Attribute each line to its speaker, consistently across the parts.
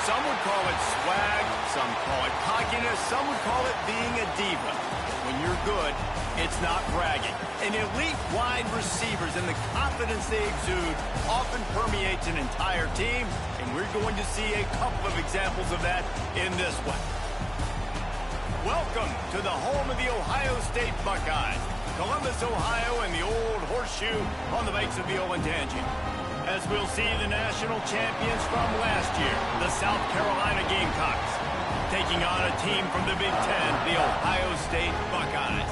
Speaker 1: Some would call it swag, some call it cockiness, some would call it being a diva. When you're good, it's not bragging. And elite wide receivers and the confidence they exude often permeates an entire team, and we're going to see a couple of examples of that in this one. Welcome to the home of the Ohio State Buckeyes, Columbus, Ohio, and the old horseshoe on the banks of the Olentangy. As we'll see the national champions from last year, the South Carolina Gamecocks, taking on a team from the Big Ten, the Ohio State Buckeyes.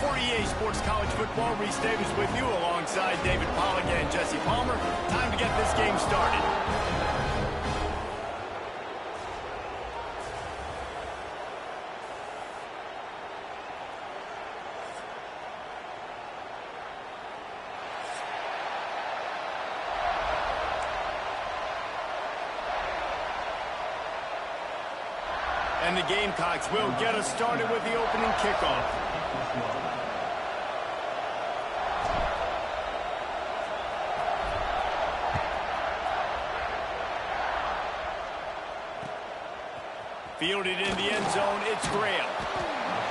Speaker 1: For EA Sports College Football, Reese Davis with you alongside David Pollack and Jesse Palmer. Time to get this game started. And the Gamecocks will get us started with the opening kickoff. Fielded in the end zone, it's Graham.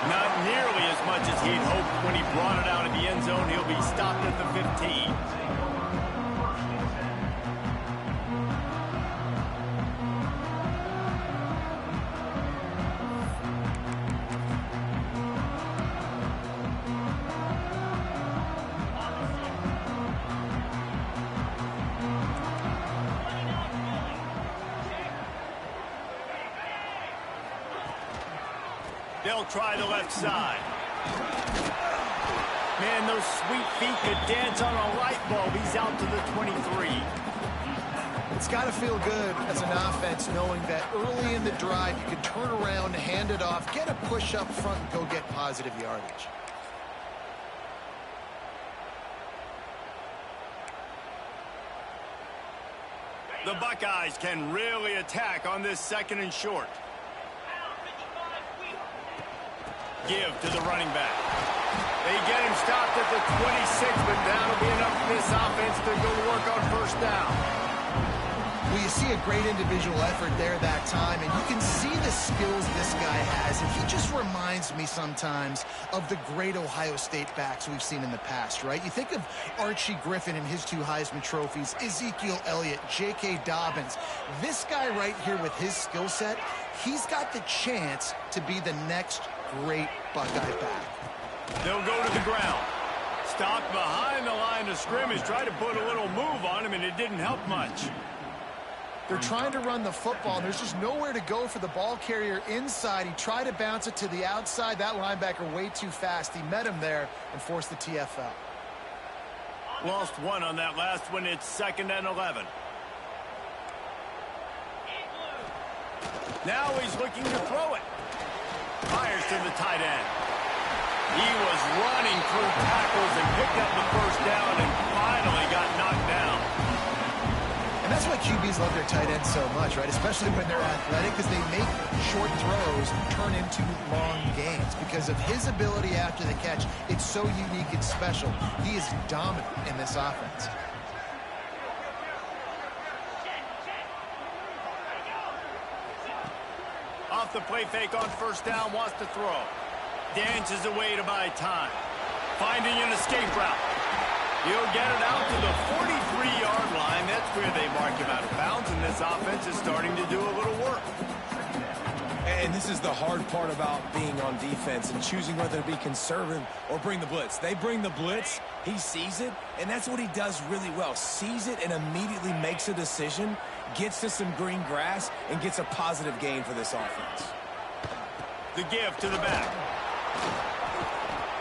Speaker 1: Not nearly as much as he'd hoped when he brought it out of the end zone. He'll be stopped at the 15. They'll try the left side. Man, those sweet feet could dance on a light bulb. He's out to the 23.
Speaker 2: It's got to feel good as an offense knowing that early in the drive you can turn around, hand it off, get a push up front, and go get positive yardage.
Speaker 1: The Buckeyes can really attack on this second and short. Give to the running back. They get him stopped at the 26, but that'll be enough for this offense to go to work on first down.
Speaker 2: Well, you see a great individual effort there that time, and you can see the skills this guy has, and he just reminds me sometimes of the great Ohio State backs we've seen in the past, right? You think of Archie Griffin and his 2 Heisman trophies, Ezekiel Elliott, J.K. Dobbins. This guy right here with his skill set, he's got the chance to be the next great Buckeye back.
Speaker 1: They'll go to the ground. Stopped behind the line of scrimmage. Tried to put a little move on him, and it didn't help much.
Speaker 2: They're trying to run the football, and there's just nowhere to go for the ball carrier inside. He tried to bounce it to the outside. That linebacker way too fast. He met him there and forced the TFL.
Speaker 1: Lost one on that last one. It's 2nd and 11. Now he's looking to throw it. Fires to the tight end. He was running through tackles and picked up the first down and finally got knocked down.
Speaker 2: And that's why QBs love their tight ends so much, right? Especially when they're athletic, because they make short throws turn into long gains. Because of his ability after the catch, it's so unique and special. He is dominant in this offense.
Speaker 1: Off the play fake on first down, wants to throw. Dances away to buy time. Finding an escape route. He'll get it out to the 43-yard line. That's where they mark him out of bounds, and this offense is starting to do a little work.
Speaker 3: And this is the hard part about being on defense and choosing whether to be conservative or bring the blitz. They bring the blitz, he sees it, and that's what he does really well. Sees it and immediately makes a decision, gets to some green grass, and gets a positive gain for this offense.
Speaker 1: The give to the back.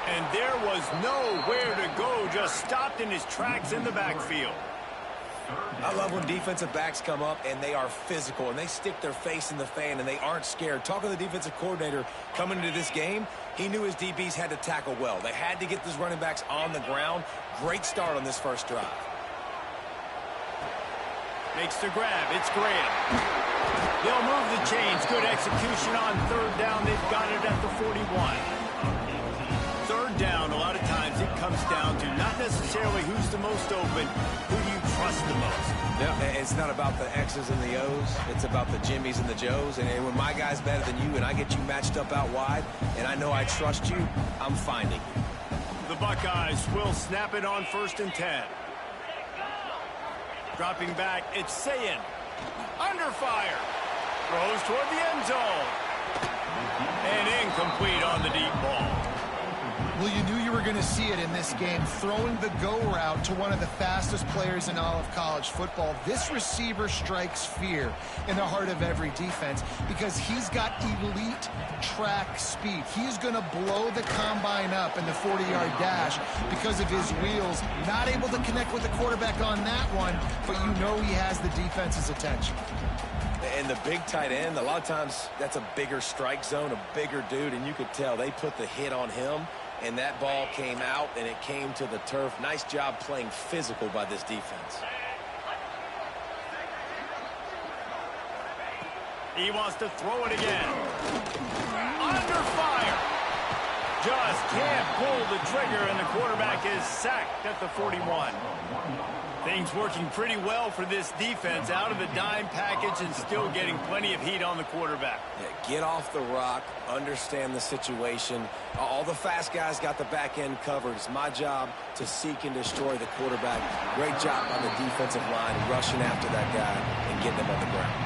Speaker 1: And there was nowhere to go, just stopped in his tracks in the backfield.
Speaker 3: I love when defensive backs come up and they are physical and they stick their face in the fan and they aren't scared. Talking to the defensive coordinator coming into this game, he knew his DBs had to tackle well. They had to get those running backs on the ground. Great start on this first drive.
Speaker 1: Makes the grab. It's Graham. They'll move the chains. Good execution on third down. They've got it at the 41. Third down, a lot of times it comes down to not necessarily who's the most open. Who do you trust the most?
Speaker 3: Yeah, it's not about the X's and the O's. It's about the Jimmys and the Joes. And when my guy's better than you and I get you matched up out wide and I know I trust you, I'm finding you.
Speaker 1: The Buckeyes will snap it on 1st and 10. Dropping back, it's Sayin. Under fire. Throws toward the end zone. And incomplete on the deep ball.
Speaker 2: Well, you knew you were going to see it in this game, throwing the go route to one of the fastest players in all of college football. This receiver strikes fear in the heart of every defense because he's got elite track speed. He's going to blow the combine up in the 40-yard dash because of his wheels. Not able to connect with the quarterback on that one, but you know he has the defense's attention.
Speaker 3: And the big tight end, a lot of times that's a bigger strike zone, a bigger dude, and you could tell they put the hit on him. And that ball came out, and it came to the turf. Nice job playing physical by this defense.
Speaker 1: He wants to throw it again. Under fire. Just can't pull the trigger, and the quarterback is sacked at the 41. Things working pretty well for this defense, out of the dime package and still getting plenty of heat on the quarterback.
Speaker 3: Yeah, get off the rock, understand the situation. All the fast guys got the back end covered. It's my job to seek and destroy the quarterback. Great job on the defensive line, rushing after that guy and getting him on the ground.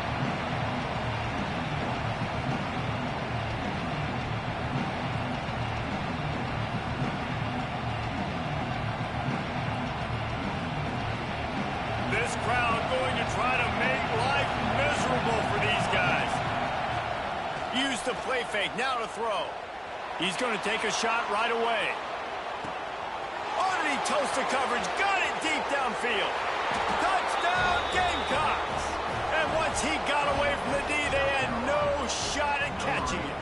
Speaker 1: This crowd going to try to make life miserable for these guys. Use the play fake, now to throw. He's going to take a shot right away. Oh, did he toast the coverage? Got it deep downfield. Touchdown, Gamecocks! And once he got away from the D, they had no shot at catching him.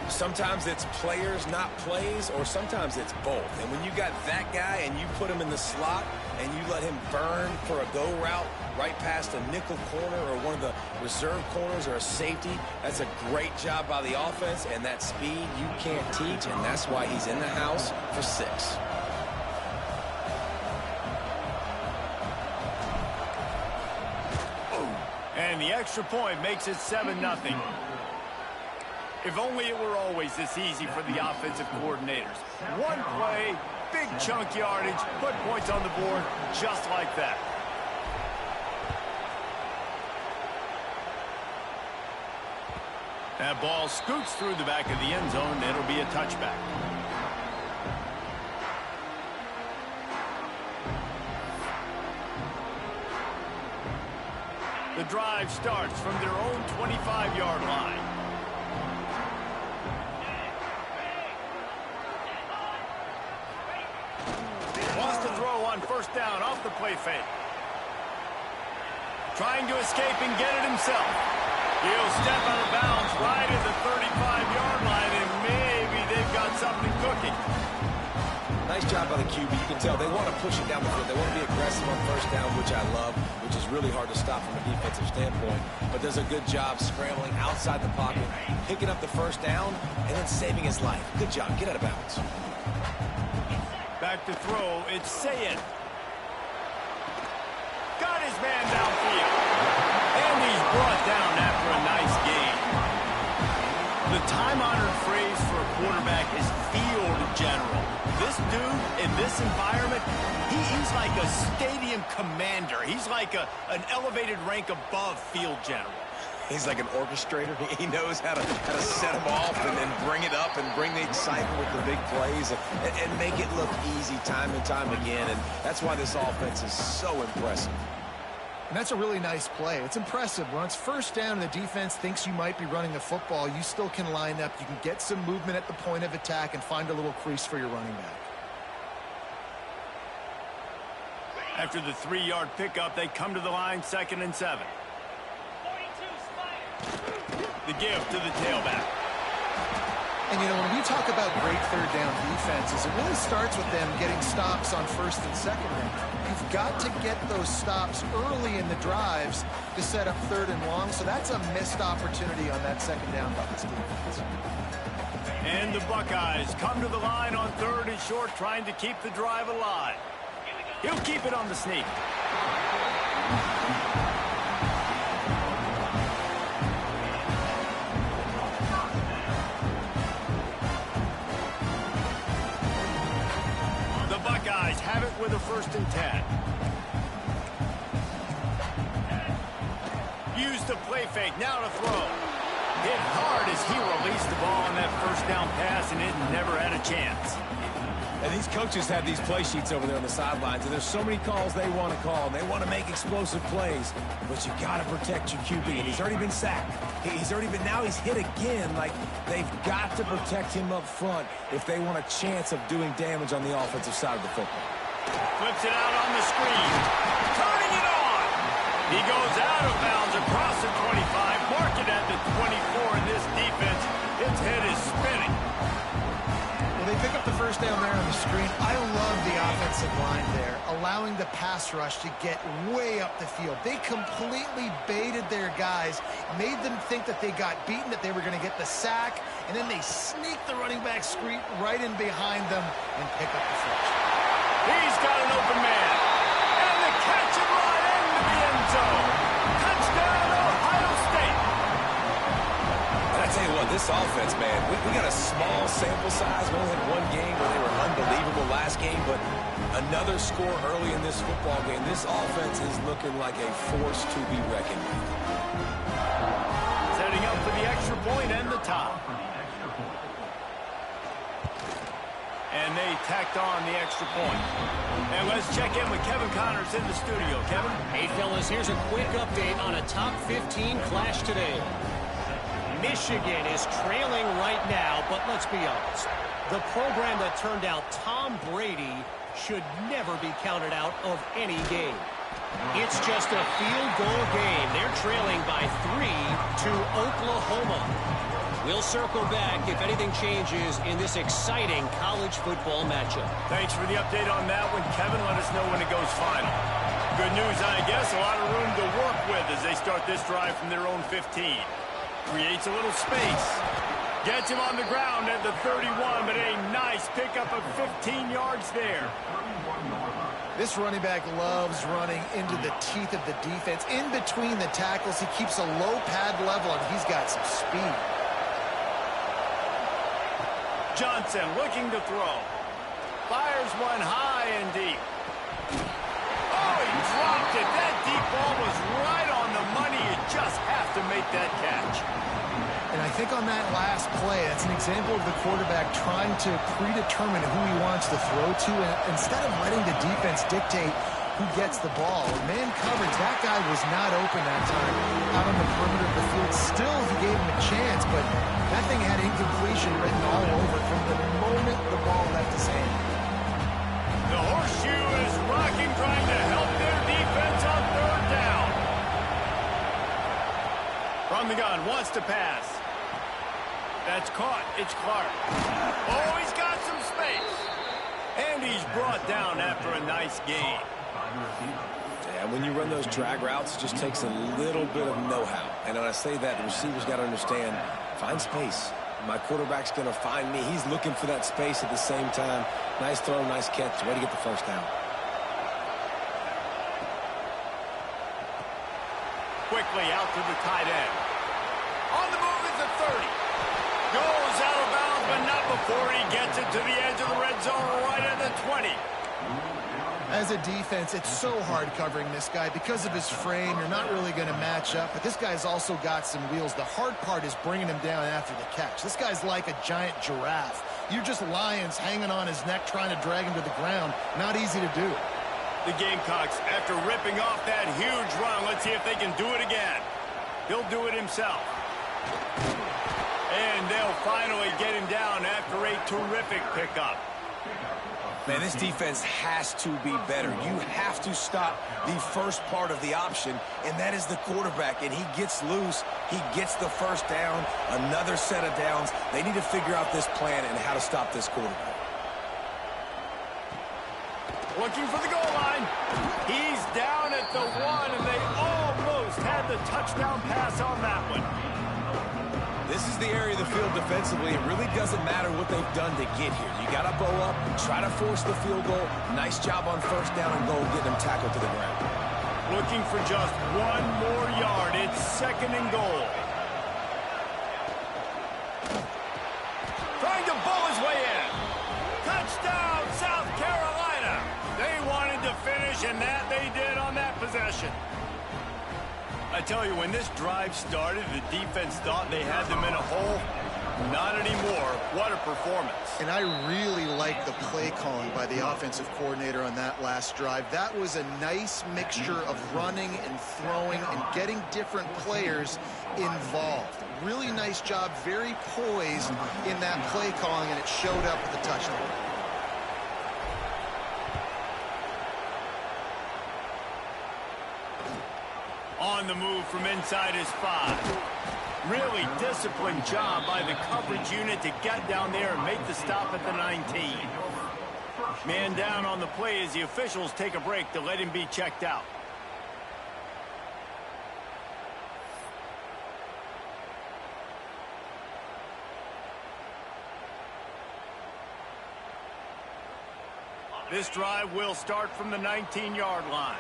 Speaker 3: Sometimes it's players, not plays, or sometimes it's both. And when you got that guy and you put him in the slot and you let him burn for a go route right past a nickel corner or one of the reserve corners or a safety, that's a great job by the offense, and that speed you can't teach, and that's why he's in the house for 6.
Speaker 1: And the extra point makes it 7-0. If only it were always this easy for the offensive coordinators. One play, big chunk yardage, put points on the board just like that. That ball scoots through the back of the end zone. It'll be a touchback. The drive starts from their own 25-yard line. Wants to throw on 1st down off the play fake. Trying to escape and get it himself. He'll step out of bounds right at the 35-yard line, and maybe they've got something cooking.
Speaker 3: Nice job by the QB. You can tell they want to push it down the field. They want to be aggressive on 1st down, which I love, which is really hard to stop from a defensive standpoint. But does a good job scrambling outside the pocket, picking up the 1st down, and then saving his life. Good job. Get out of bounds.
Speaker 1: Back to throw, it's Sayin. Got his man downfield. And he's brought down after a nice gain. The time-honored phrase for a quarterback is field general. This dude, in this environment, he's like a stadium commander. He's like an elevated rank above field general.
Speaker 3: He's like an orchestrator. He knows how to set them off and then bring it up and bring the excitement with the big plays and make it look easy time and time again. And that's why this offense is so impressive.
Speaker 2: And that's a really nice play. It's impressive. When it's 1st down and the defense thinks you might be running the football, you still can line up. You can get some movement at the point of attack and find a little crease for your running back.
Speaker 1: After the 3-yard pickup, they come to the line, 2nd and 7. The give to the tailback.
Speaker 2: And, you know, when we talk about great 3rd down defenses, it really starts with them getting stops on 1st and 2nd down. You've got to get those stops early in the drives to set up 3rd and long, so that's a missed opportunity on that 2nd down by this defense.
Speaker 1: And the Buckeyes come to the line on 3rd and short, trying to keep the drive alive. He'll keep it on the sneak. The Buckeyes have it with a 1st and 10. Use the play fake, now to throw. Hit hard as he released the ball on that 1st down pass, and it never had a chance.
Speaker 3: And these coaches have these play sheets over there on the sidelines, and there's so many calls they want to call, and they want to make explosive plays, but you got to protect your QB, and he's already been sacked. Now he's hit again. Like, they've got to protect him up front if they want a chance of doing damage on the offensive side of the football.
Speaker 1: Flips it out on the screen. Turning it on. He goes out of bounds across the 25, mark it at the 24, and this defense, its head is spinning.
Speaker 2: Well, they pick up the 1st down there on the screen. I love the offensive line there, allowing the pass rush to get way up the field. They completely baited their guys, made them think that they got beaten, that they were going to get the sack, and then they sneak the running back screen right in behind them and pick up the first.
Speaker 1: He's got an open man. And the catch and run into the end zone. Touchdown, Ohio State.
Speaker 3: And I tell you what, this offense, man, we got a small sample size. We only had one game where they were unbelievable last game, but another score early in this football game. This offense is looking like a force to be reckoned with.
Speaker 1: Setting up for the extra point and the top. And they tacked on the extra point. And let's check in with Kevin Connors in the studio. Kevin?
Speaker 4: Hey, fellas, here's a quick update on a top 15 clash today. Michigan is trailing right now, but let's be honest. The program that turned out Tom Brady should never be counted out of any game. It's just a field goal game. They're trailing by 3 to Oklahoma. We'll circle back if anything changes in this exciting college football matchup.
Speaker 1: Thanks for the update on that one, Kevin. Let us know when it goes final. Good news, I guess. A lot of room to work with as they start this drive from their own 15. Creates a little space. Gets him on the ground at the 31, but a nice pickup of 15 yards there.
Speaker 2: This running back loves running into the teeth of the defense. In between the tackles, he keeps a low pad level, and he's got some speed.
Speaker 1: Johnson looking to throw. Fires one high and deep. Oh, he dropped it. That deep ball was right on the money. You just have to make that catch.
Speaker 2: And I think on that last play, that's an example of the quarterback trying to predetermine who he wants to throw to, and instead of letting the defense dictate who gets the ball. Man coverage, that guy was not open that time out on the perimeter of the field. Still, he gave him a chance, but that thing had incompletion written all over it from the moment the ball left his hand.
Speaker 1: The horseshoe is rocking, trying to help their defense on 3rd down. From the gun, wants to pass. That's caught. It's Clark. Oh, he's got some space. And he's brought down after a nice gain.
Speaker 3: Yeah, when you run those drag routes, it just takes a little bit of know-how. And when I say that, the receivers got to understand, find space. My quarterback's going to find me. He's looking for that space at the same time. Nice throw, nice catch. Way to get the 1st down.
Speaker 1: Quickly out to the tight end. On the move is the 30. Goes out of bounds, but not before he gets it to the edge of the red zone right at the 20.
Speaker 2: As a defense, it's so hard covering this guy. Because of his frame, you're not really going to match up. But this guy's also got some wheels. The hard part is bringing him down after the catch. This guy's like a giant giraffe. You're just lions hanging on his neck, trying to drag him to the ground. Not easy to do.
Speaker 1: The Gamecocks, after ripping off that huge run, let's see if they can do it again. He'll do it himself. And they'll finally get him down after a terrific pickup.
Speaker 3: Man, this defense has to be better. You have to stop the first part of the option, and that is the quarterback. And he gets loose. He gets the 1st down, another set of downs. They need to figure out this plan and how to stop this quarterback.
Speaker 1: Looking for the goal line. He's down at the 1, and they almost had the touchdown pass on that one.
Speaker 3: This is the area of the field defensively. It really doesn't matter what they've done to get here. You got to bow up, try to force the field goal. Nice job on first down and goal, getting them tackled to the ground.
Speaker 1: Looking for just one more yard. It's 2nd and goal. Trying to bull his way in. Touchdown, South Carolina. They wanted to finish, and that they did on that possession. I tell you, when this drive started, the defense thought they had them in a hole. Not anymore. What a performance.
Speaker 2: And I really like the play calling by the offensive coordinator on that last drive. That was a nice mixture of running and throwing and getting different players involved. Really nice job, very poised in that play calling, and it showed up with a touchdown.
Speaker 1: On the move from inside his 5. Really disciplined job by the coverage unit to get down there and make the stop at the 19. Man down on the play as the officials take a break to let him be checked out. This drive will start from the 19-yard line.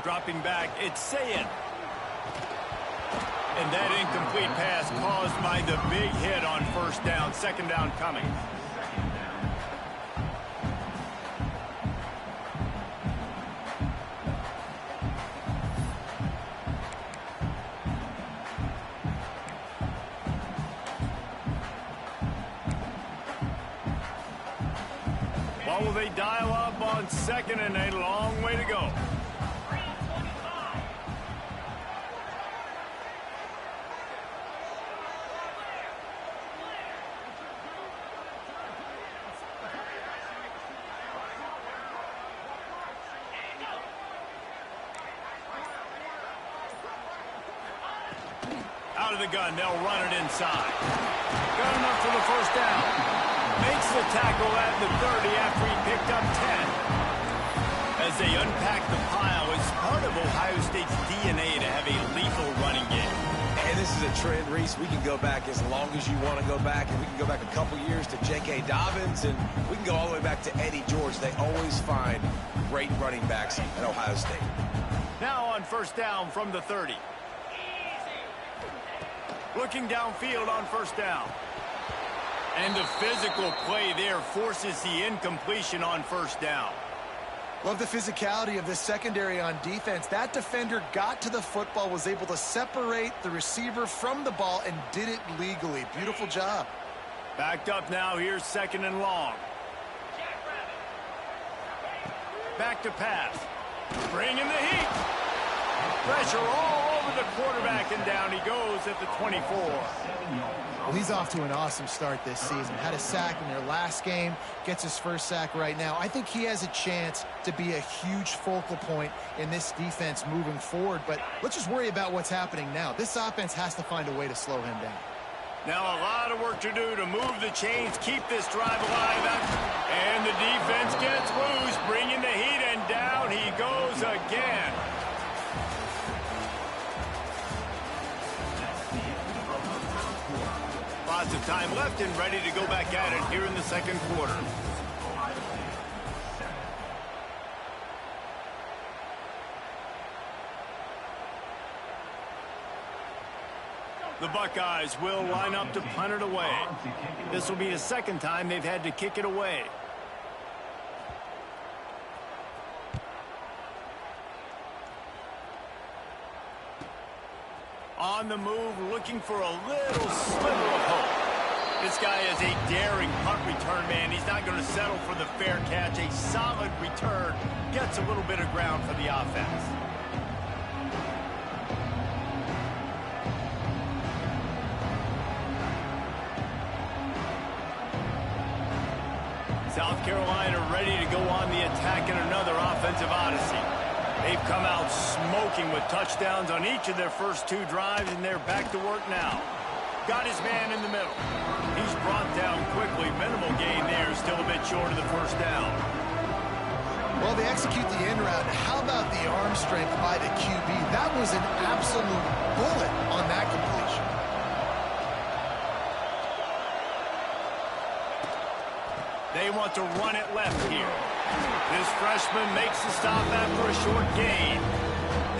Speaker 1: Dropping back, it's Sayin. And that incomplete pass caused by the big hit on first down. 2nd down coming. What will they dial up on 2nd and a long way to go? Out of the gun, they'll run it inside. Got enough for the first down. Makes the tackle at the 30 after he picked up 10. As they unpack the pile, it's part of Ohio State's DNA to have a lethal running game.
Speaker 3: And this is a trend, Reese. We can go back as long as you want to go back, and we can go back a couple years to J.K. Dobbins, and we can go all the way back to Eddie George. They always find great running backs at Ohio State.
Speaker 1: Now on first down from the 30. Looking downfield on first down. And the physical play there forces the incompletion on first down.
Speaker 2: Love the physicality of this secondary on defense. That defender got to the football, was able to separate the receiver from the ball, and did it legally. Beautiful job.
Speaker 1: Backed up now. Here's 2nd and long. Back to pass. Bringing the heat. Pressure all over the quarterback, and down he goes at the 24.
Speaker 2: Well, he's off to an awesome start this season. Had a sack in their last game, gets his first sack right now. I think he has a chance to be a huge focal point in this defense moving forward, but let's just worry about what's happening now. This offense has to find a way to slow him down.
Speaker 1: Now a lot of work to do to move the chains, keep this drive alive. And the defense gets loose, bringing the heat, and down he goes again. Lots of time left and ready to go back at it here in the 2nd quarter. The Buckeyes will line up to punt it away. This will be the 2nd time they've had to kick it away. On the move, looking for a little sliver of hope. This guy is a daring punt return man. He's not going to settle for the fair catch. A solid return gets a little bit of ground for the offense. South Carolina ready to go on the attack in another offensive odyssey. They've come out smoking with touchdowns on each of their first 2 drives, and they're back to work now. Got his man in the middle. He's brought down quickly. Minimal gain there, still a bit short of the first down.
Speaker 2: Well, they execute the in route. How about the arm arm strength by the QB. That was an absolute bullet on that completion.
Speaker 1: They want to run it left here. This freshman makes the stop after a short gain.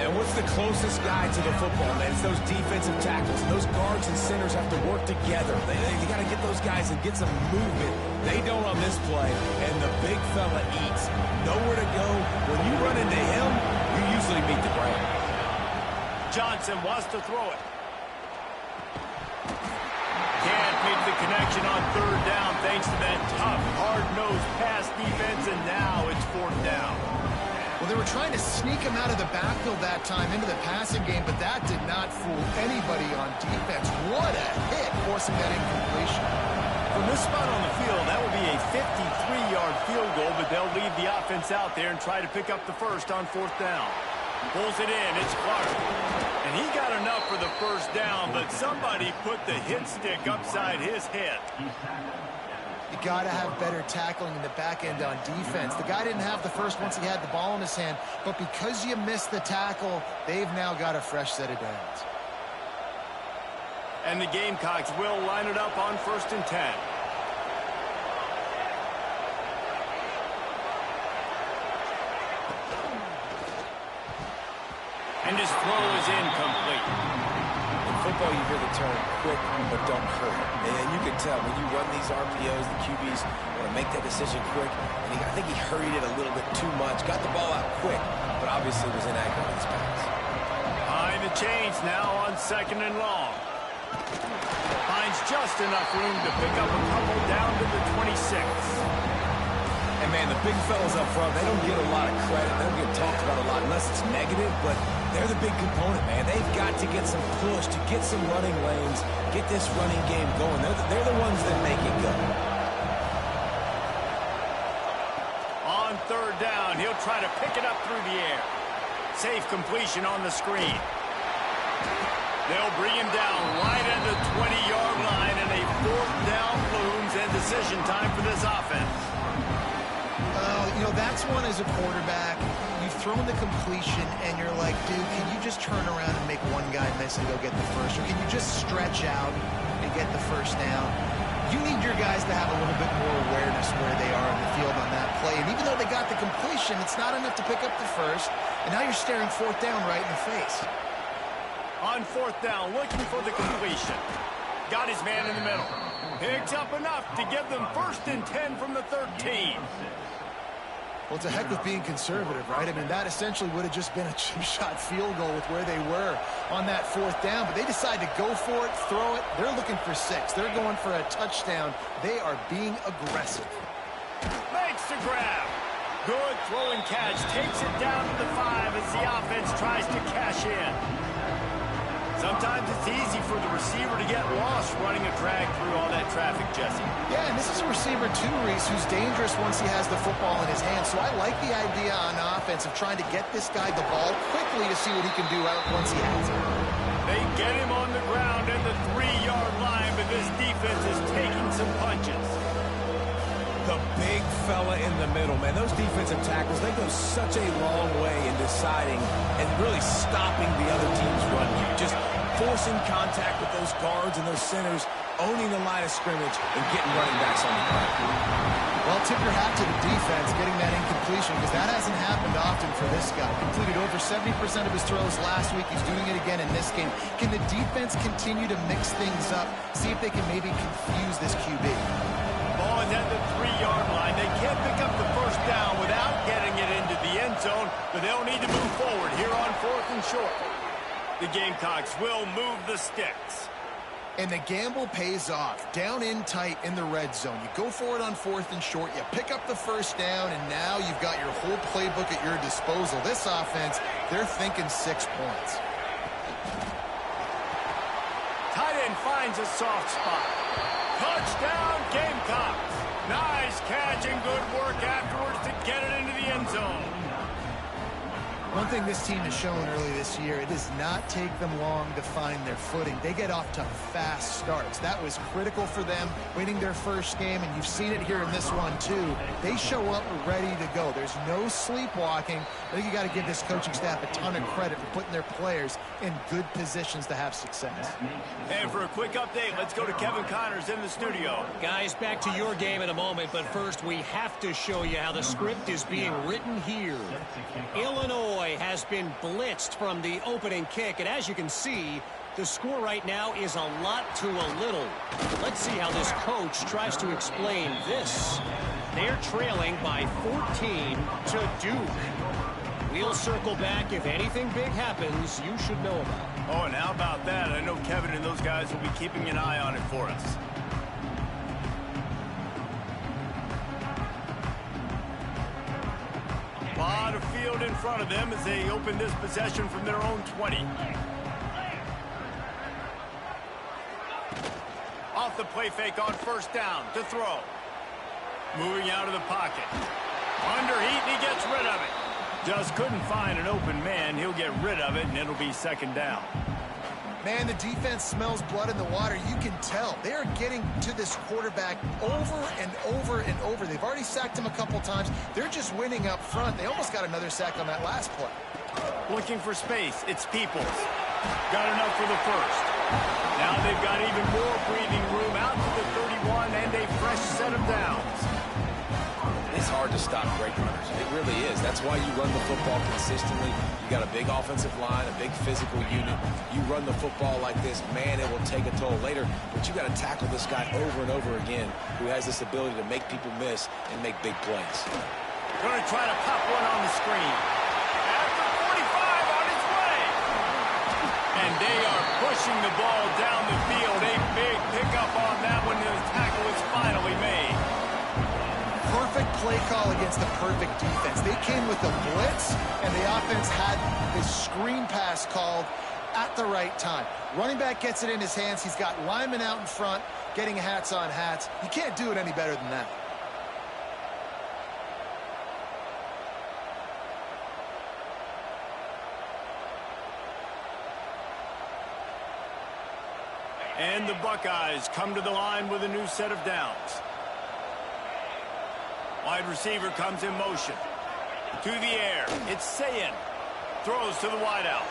Speaker 3: And what's the closest guy to the football, man? It's those defensive tackles. Those guards and centers have to work together. They got to get those guys and get some movement. They don't on this play, and the big fella eats. Nowhere to go. When you run into him, you usually meet the ground.
Speaker 1: Johnson wants to throw it. Can't make the connection on third down thanks to that tough, hard-nosed pass defense, and now it's fourth down.
Speaker 2: Well, they were trying to sneak him out of the backfield that time into the passing game, but that did not fool anybody on defense. What a hit, forcing that incompletion.
Speaker 1: From this spot on the field, that would be a 53-yard field goal, but they'll leave the offense out there and try to pick up the first on fourth down. Pulls it in, it's Clark. And he got enough for the first down, but somebody put the hit stick upside his head.
Speaker 2: You got to have better tackling in the back end on defense. The guy didn't have the first once he had the ball in his hand, but because you missed the tackle, they've now got a fresh set of downs.
Speaker 1: And the Gamecocks will line it up on 1st and 10. And his throw is incomplete.
Speaker 3: In football, you hear the term quick but don't hurry. And you can tell when you run these RPOs, the QBs want to make that decision quick. And I think he hurried it a little bit too much. Got the ball out quick, but obviously was inaccurate on his pass.
Speaker 1: Behind the chains now on 2nd and long. Finds just enough room to pick up a couple down to the 26.
Speaker 3: And, man, the big fellas up front, they don't get a lot of credit. They don't get talked about a lot unless it's negative, but they're the big component, man. They've got to get some push, to get some running lanes, get this running game going. They're the ones that make it go.
Speaker 1: On 3rd down, he'll try to pick it up through the air. Safe completion on the screen. They'll bring him down right at the 20-yard line, and a 4th down looms, and decision time for this offense.
Speaker 2: You know, that's one as a quarterback. You've thrown the completion, and you're like, dude, can you just turn around and make one guy miss and go get the first? Or can you just stretch out and get the first down? You need your guys to have a little bit more awareness where they are on the field on that play. And even though they got the completion, it's not enough to pick up the first. And now you're staring 4th down right in the face.
Speaker 1: On 4th down, looking for the completion. Got his man in the middle. Picks up enough to give them 1st and 10 from the 13.
Speaker 2: Well, it's a heck of being conservative, right? I mean, that essentially would have just been a chip-shot field goal with where they were on that 4th down. But they decide to go for it, throw it. They're looking for 6. They're going for a touchdown. They are being aggressive.
Speaker 1: Makes the grab. Good throw and catch. Takes it down to the 5 as the offense tries to cash in. Sometimes it's easy for the receiver to get lost running a drag through all that traffic, Jesse.
Speaker 2: Yeah, and this is a receiver too, Reese, who's dangerous once he has the football in his hands. So I like the idea on offense of trying to get this guy the ball quickly to see what he can do out once he has it.
Speaker 1: They get him on the ground at the 3-yard line, but this defense is taking some punches.
Speaker 3: The big fella in the middle, man. Those defensive tackles, they go such a long way in deciding and really stopping the other team's run game. Just forcing contact with those guards and those centers, owning the line of scrimmage, and getting running backs on the ground.
Speaker 2: Well, tip your hat to the defense getting that incompletion, because that hasn't happened often for this guy. Completed over 70% of his throws last week. He's doing it again in this game. Can the defense continue to mix things up, see if they can maybe confuse this QB?
Speaker 1: Ball is at the 3-yard line. They can't pick up the first down without getting it into the end zone, but they'll need to move forward here on 4th and short. The Gamecocks will move the sticks.
Speaker 2: And the gamble pays off. Down in tight in the red zone. You go for it on 4th and short. You pick up the first down, and now you've got your whole playbook at your disposal. This offense, they're thinking 6 points.
Speaker 1: Tight end finds a soft spot. Touchdown, Gamecocks. Nice catch and good work afterwards to get it into the end zone.
Speaker 2: One thing this team has shown early this year, it does not take them long to find their footing. They get off to fast starts. That was critical for them, winning their first game, and you've seen it here in this one too. They show up ready to go. There's no sleepwalking. I think you got to give this coaching staff a ton of credit for putting their players in good positions to have success.
Speaker 1: And for a quick update, let's go to Kevin Connors in the studio.
Speaker 4: Guys, back to your game in a moment, but first we have to show you how the script is being written here. Illinois has been blitzed from the opening kick, and as you can see, the score right now is a lot to a little. Let's see how this coach tries to explain this. They're trailing by 14 to Duke. We'll circle back. If anything big happens, you should know about it.
Speaker 1: Oh, and how about that? I know Kevin and those guys will be keeping an eye on it for us. A lot of field in front of them as they open this possession from their own 20. Off the play fake on first down to throw. Moving out of the pocket. Under heat, and he gets rid of it. Just couldn't find an open man. He'll get rid of it, and it'll be second down.
Speaker 2: Man, the defense smells blood in the water. You can tell. They are getting to this quarterback over and over and over. They've already sacked him a couple times. They're just winning up front. They almost got another sack on that last play.
Speaker 1: Looking for space. It's Peoples. Got enough for the first. Now they've got even more breathing room out to the 31 and a fresh set of downs.
Speaker 3: It's hard to stop great runners. It really is. That's why you run the football consistently. You got a big offensive line, a big physical unit. You run the football like this, man, it will take a toll later. But you got to tackle this guy over and over again who has this ability to make people miss and make big plays.
Speaker 1: Going to try to pop one on the screen. At the 45 on its way. And they are pushing the ball down the field. A big pickup on that one. The tackle is finally made.
Speaker 2: Perfect play call against the perfect defense. They came with the blitz, and the offense had this screen pass called at the right time. Running back gets it in his hands. He's got linemen out in front, getting hats on hats. You can't do it any better than that.
Speaker 1: And the Buckeyes come to the line with a new set of downs. Wide receiver comes in motion. To the air. It's Sayin. Throws to the wideout.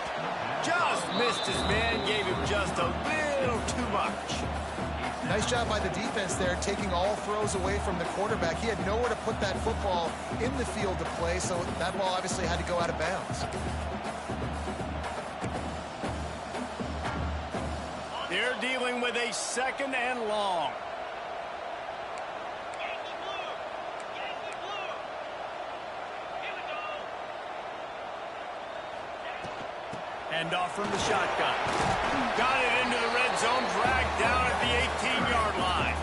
Speaker 1: Just missed his man. Gave him just a little too much.
Speaker 2: Nice job by the defense there, taking all throws away from the quarterback. He had nowhere to put that football in the field to play, so that ball obviously had to go out of bounds.
Speaker 1: They're dealing with a second and long. Hand off from the shotgun. Got it into the red zone, dragged down at the 18-yard line.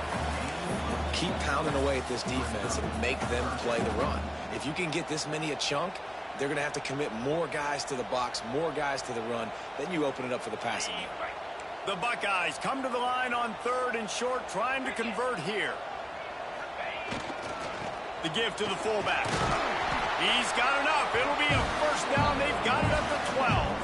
Speaker 3: Keep pounding away at this defense and make them play the run. If you can get this many a chunk, they're going to have to commit more guys to the box, more guys to the run. Then you open it up for the passing game.
Speaker 1: The Buckeyes come to the line on third and short, trying to convert here. The give to the fullback. He's got enough. It'll be a first down. They've got it up to 12.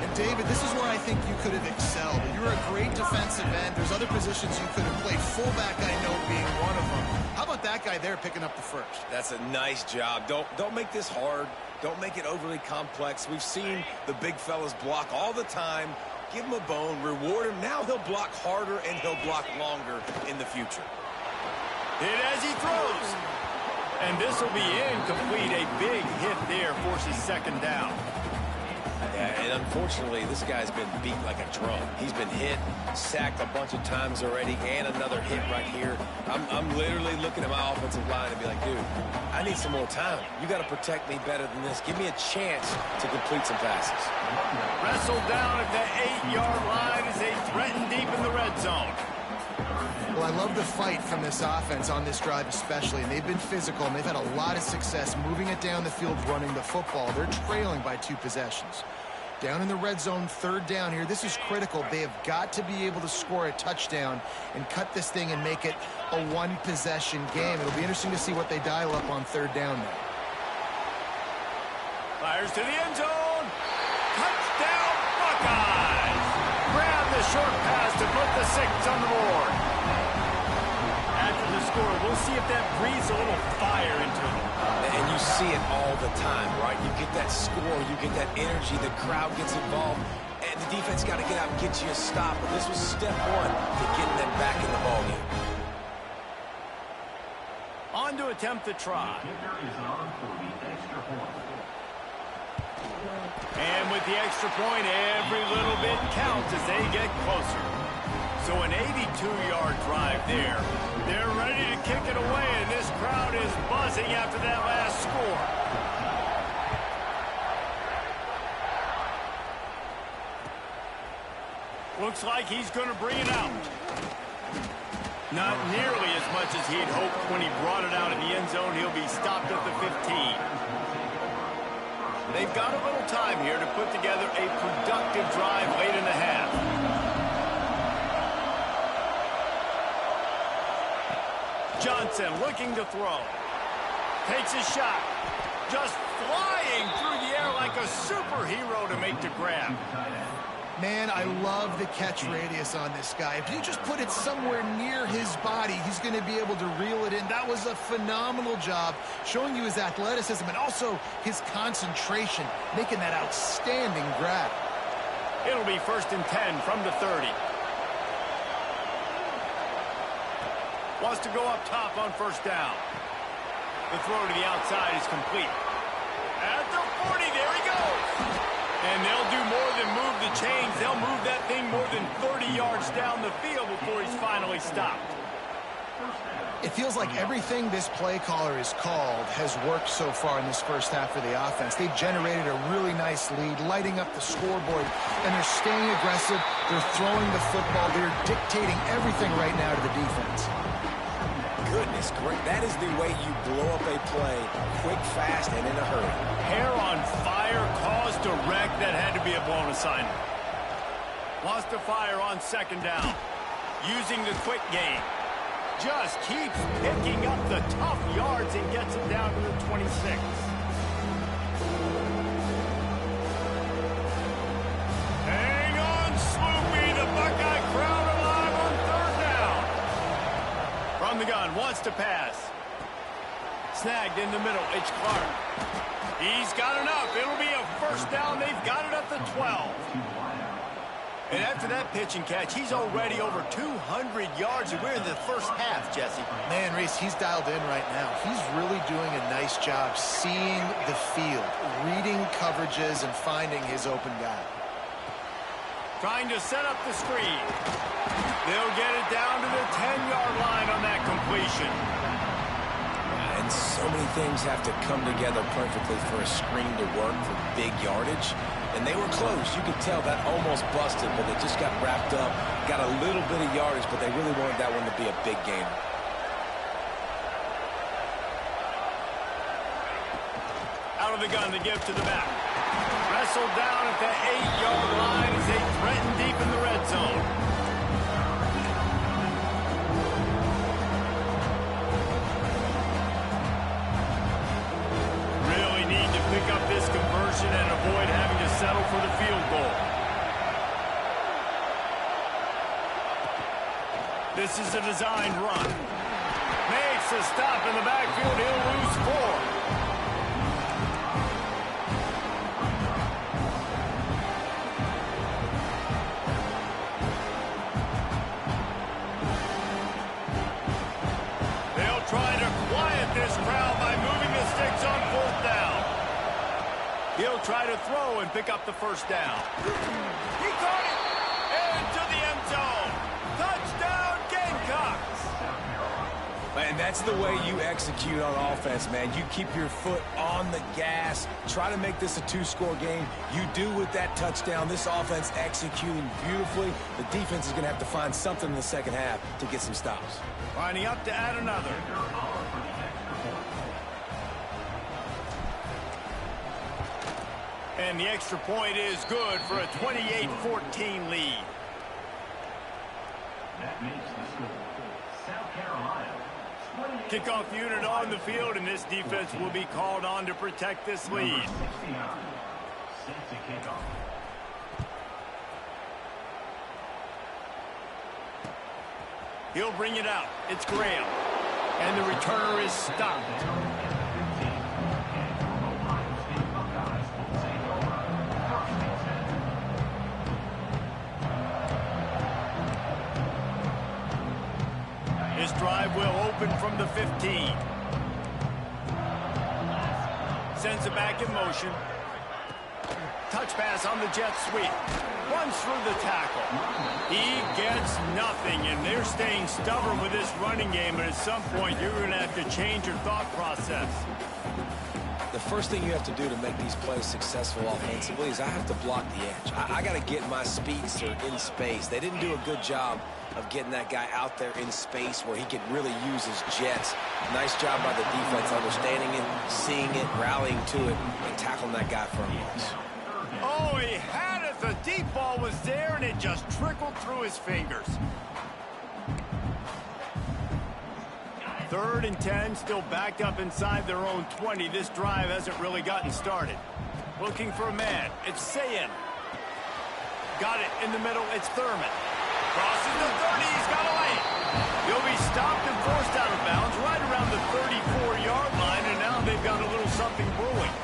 Speaker 2: And David, this is where I think you could have excelled. You're a great defensive end. There's other positions you could have played. Fullback, I know, being one of them. How about that guy there picking up the first?
Speaker 3: That's a nice job. Don't make this hard. Don't make it overly complex. We've seen the big fellas block all the time. Give him a bone, reward him. Now he'll block harder and he'll block longer in the future.
Speaker 1: Hit as he throws. And this will be incomplete. A big hit there forces second down.
Speaker 3: Yeah, and unfortunately, this guy's been beat like a drum. He's been hit, sacked a bunch of times already, and another hit right here. I'm literally looking at my offensive line and be like, dude, I need some more time. You got to protect me better than this. Give me a chance to complete some passes.
Speaker 1: Wrestled down at the 8-yard line as they threaten deep in the red zone.
Speaker 2: Well, I love the fight from this offense on this drive especially, and they've been physical, and they've had a lot of success moving it down the field, running the football. They're trailing by 2 possessions. Down in the red zone, third down here. This is critical. They have got to be able to score a touchdown and cut this thing and make it a 1-possession game. It'll be interesting to see what they dial up on third down there.
Speaker 1: Fires to the end zone. Touchdown, Buckeyes. Grab the short pass to put the 6 on the board. After the score, we'll see if that breathes a little fire into them.
Speaker 3: And you see it all the time, right? You get that score, you get that energy, the crowd gets involved, and the defense got to get out and get you a stop. But this was step 1 to getting them back in the ballgame.
Speaker 1: On to attempt the try. And with the extra point, every little bit counts as they get closer. So an 82-yard drive there. They're ready to kick it away, and this crowd is buzzing after that last score. Looks like he's going to bring it out. Not nearly as much as he'd hoped when he brought it out in the end zone. He'll be stopped at the 15. They've got a little time here to put together a productive drive late in the half. Johnson looking to throw. Takes a shot. Just flying through the air like a superhero to make the grab.
Speaker 2: Man, I love the catch radius on this guy. If you just put it somewhere near his body, he's going to be able to reel it in. That was a phenomenal job, showing you his athleticism and also his concentration, making that outstanding grab.
Speaker 1: It'll be 1st and 10 from the 30. Wants to go up top on 1st down. The throw to the outside is complete. At the 40, there he goes. And they'll do more than move the chains. They'll move that thing more than 30 yards down the field before he's finally stopped.
Speaker 2: It feels like everything this play caller has called has worked so far in this first half for the offense. They've generated a really nice lead, lighting up the scoreboard, and they're staying aggressive. They're throwing the football. They're dictating everything right now to the defense.
Speaker 3: Goodness great. That is the way you blow up a play quick, fast, and in a hurry.
Speaker 1: Hair on fire caused a wreck that had to be a blown assignment. Wants to fire on 2nd down. Using the quick game. Just keeps picking up the tough yards and gets it down to the 26. Hang on, Sloopy. The Buckeye crowd alive on 3rd down. From the gun, wants to pass. Snagged in the middle, it's Clark. He's got enough. It'll be a 1st down. They've got it at the 12. And after that pitch and catch, he's already over 200 yards, and we're in the first half, Jesse.
Speaker 2: Man, Reese, he's dialed in right now. He's really doing a nice job seeing the field, reading coverages, and finding his open guy.
Speaker 1: Trying to set up the screen. They'll get it down to the 10-yard line on that completion.
Speaker 3: And so many things have to come together perfectly for a screen to work for big yardage. And they were close. You could tell that almost busted, but they just got wrapped up, got a little bit of yardage, but they really wanted that one to be a big game.
Speaker 1: Out of the gun, the give to the back. Wrestled down at the 8-yard line as they threaten deep in the red zone. Really need to pick up this conversion and avoid having to settle for the field goal. This is a designed run. Makes a stop in the backfield. He'll lose 4. Try to quiet this crowd by moving the sticks on 4th down. He'll try to throw and pick up the 1st down. He caught it! Into the end zone. Touchdown, Gamecocks!
Speaker 3: And that's the way you execute on offense, man. You keep your foot on the gas. Try to make this a 2-score game. You do with that touchdown. This offense executing beautifully. The defense is going to have to find something in the second half to get some stops.
Speaker 1: Lining up to add another. And the extra point is good for a 28-14 lead. That makes the score South Carolina Kickoff unit on the field, and this defense will be called on to protect this lead. He'll bring it out. It's Graham. And the returner is stopped. His drive will open from the 15. Sends it back in motion. Touch pass on the jet sweep. Runs through the tackle. He gets nothing, and they're staying stubborn with this running game, but at some point you're going to have to change your thought process.
Speaker 3: The first thing you have to do to make these plays successful offensively is I have to block the edge. I got to get my speedster in space. They didn't do a good job of getting that guy out there in space where he could really use his jets. Nice job by the defense, understanding it, seeing it, rallying to it, and tackling that guy for a loss.
Speaker 1: Oh, he had it. The deep ball was there, and it just trickled through his fingers. 3rd and 10, still backed up inside their own 20. This drive hasn't really gotten started. Looking for a man. It's Sayin. Got it in the middle. It's Thurman. Crosses the 30. He's got a lane. He'll be stopped and forced out of bounds right around the 34-yard line, and now they've got a little something brewing.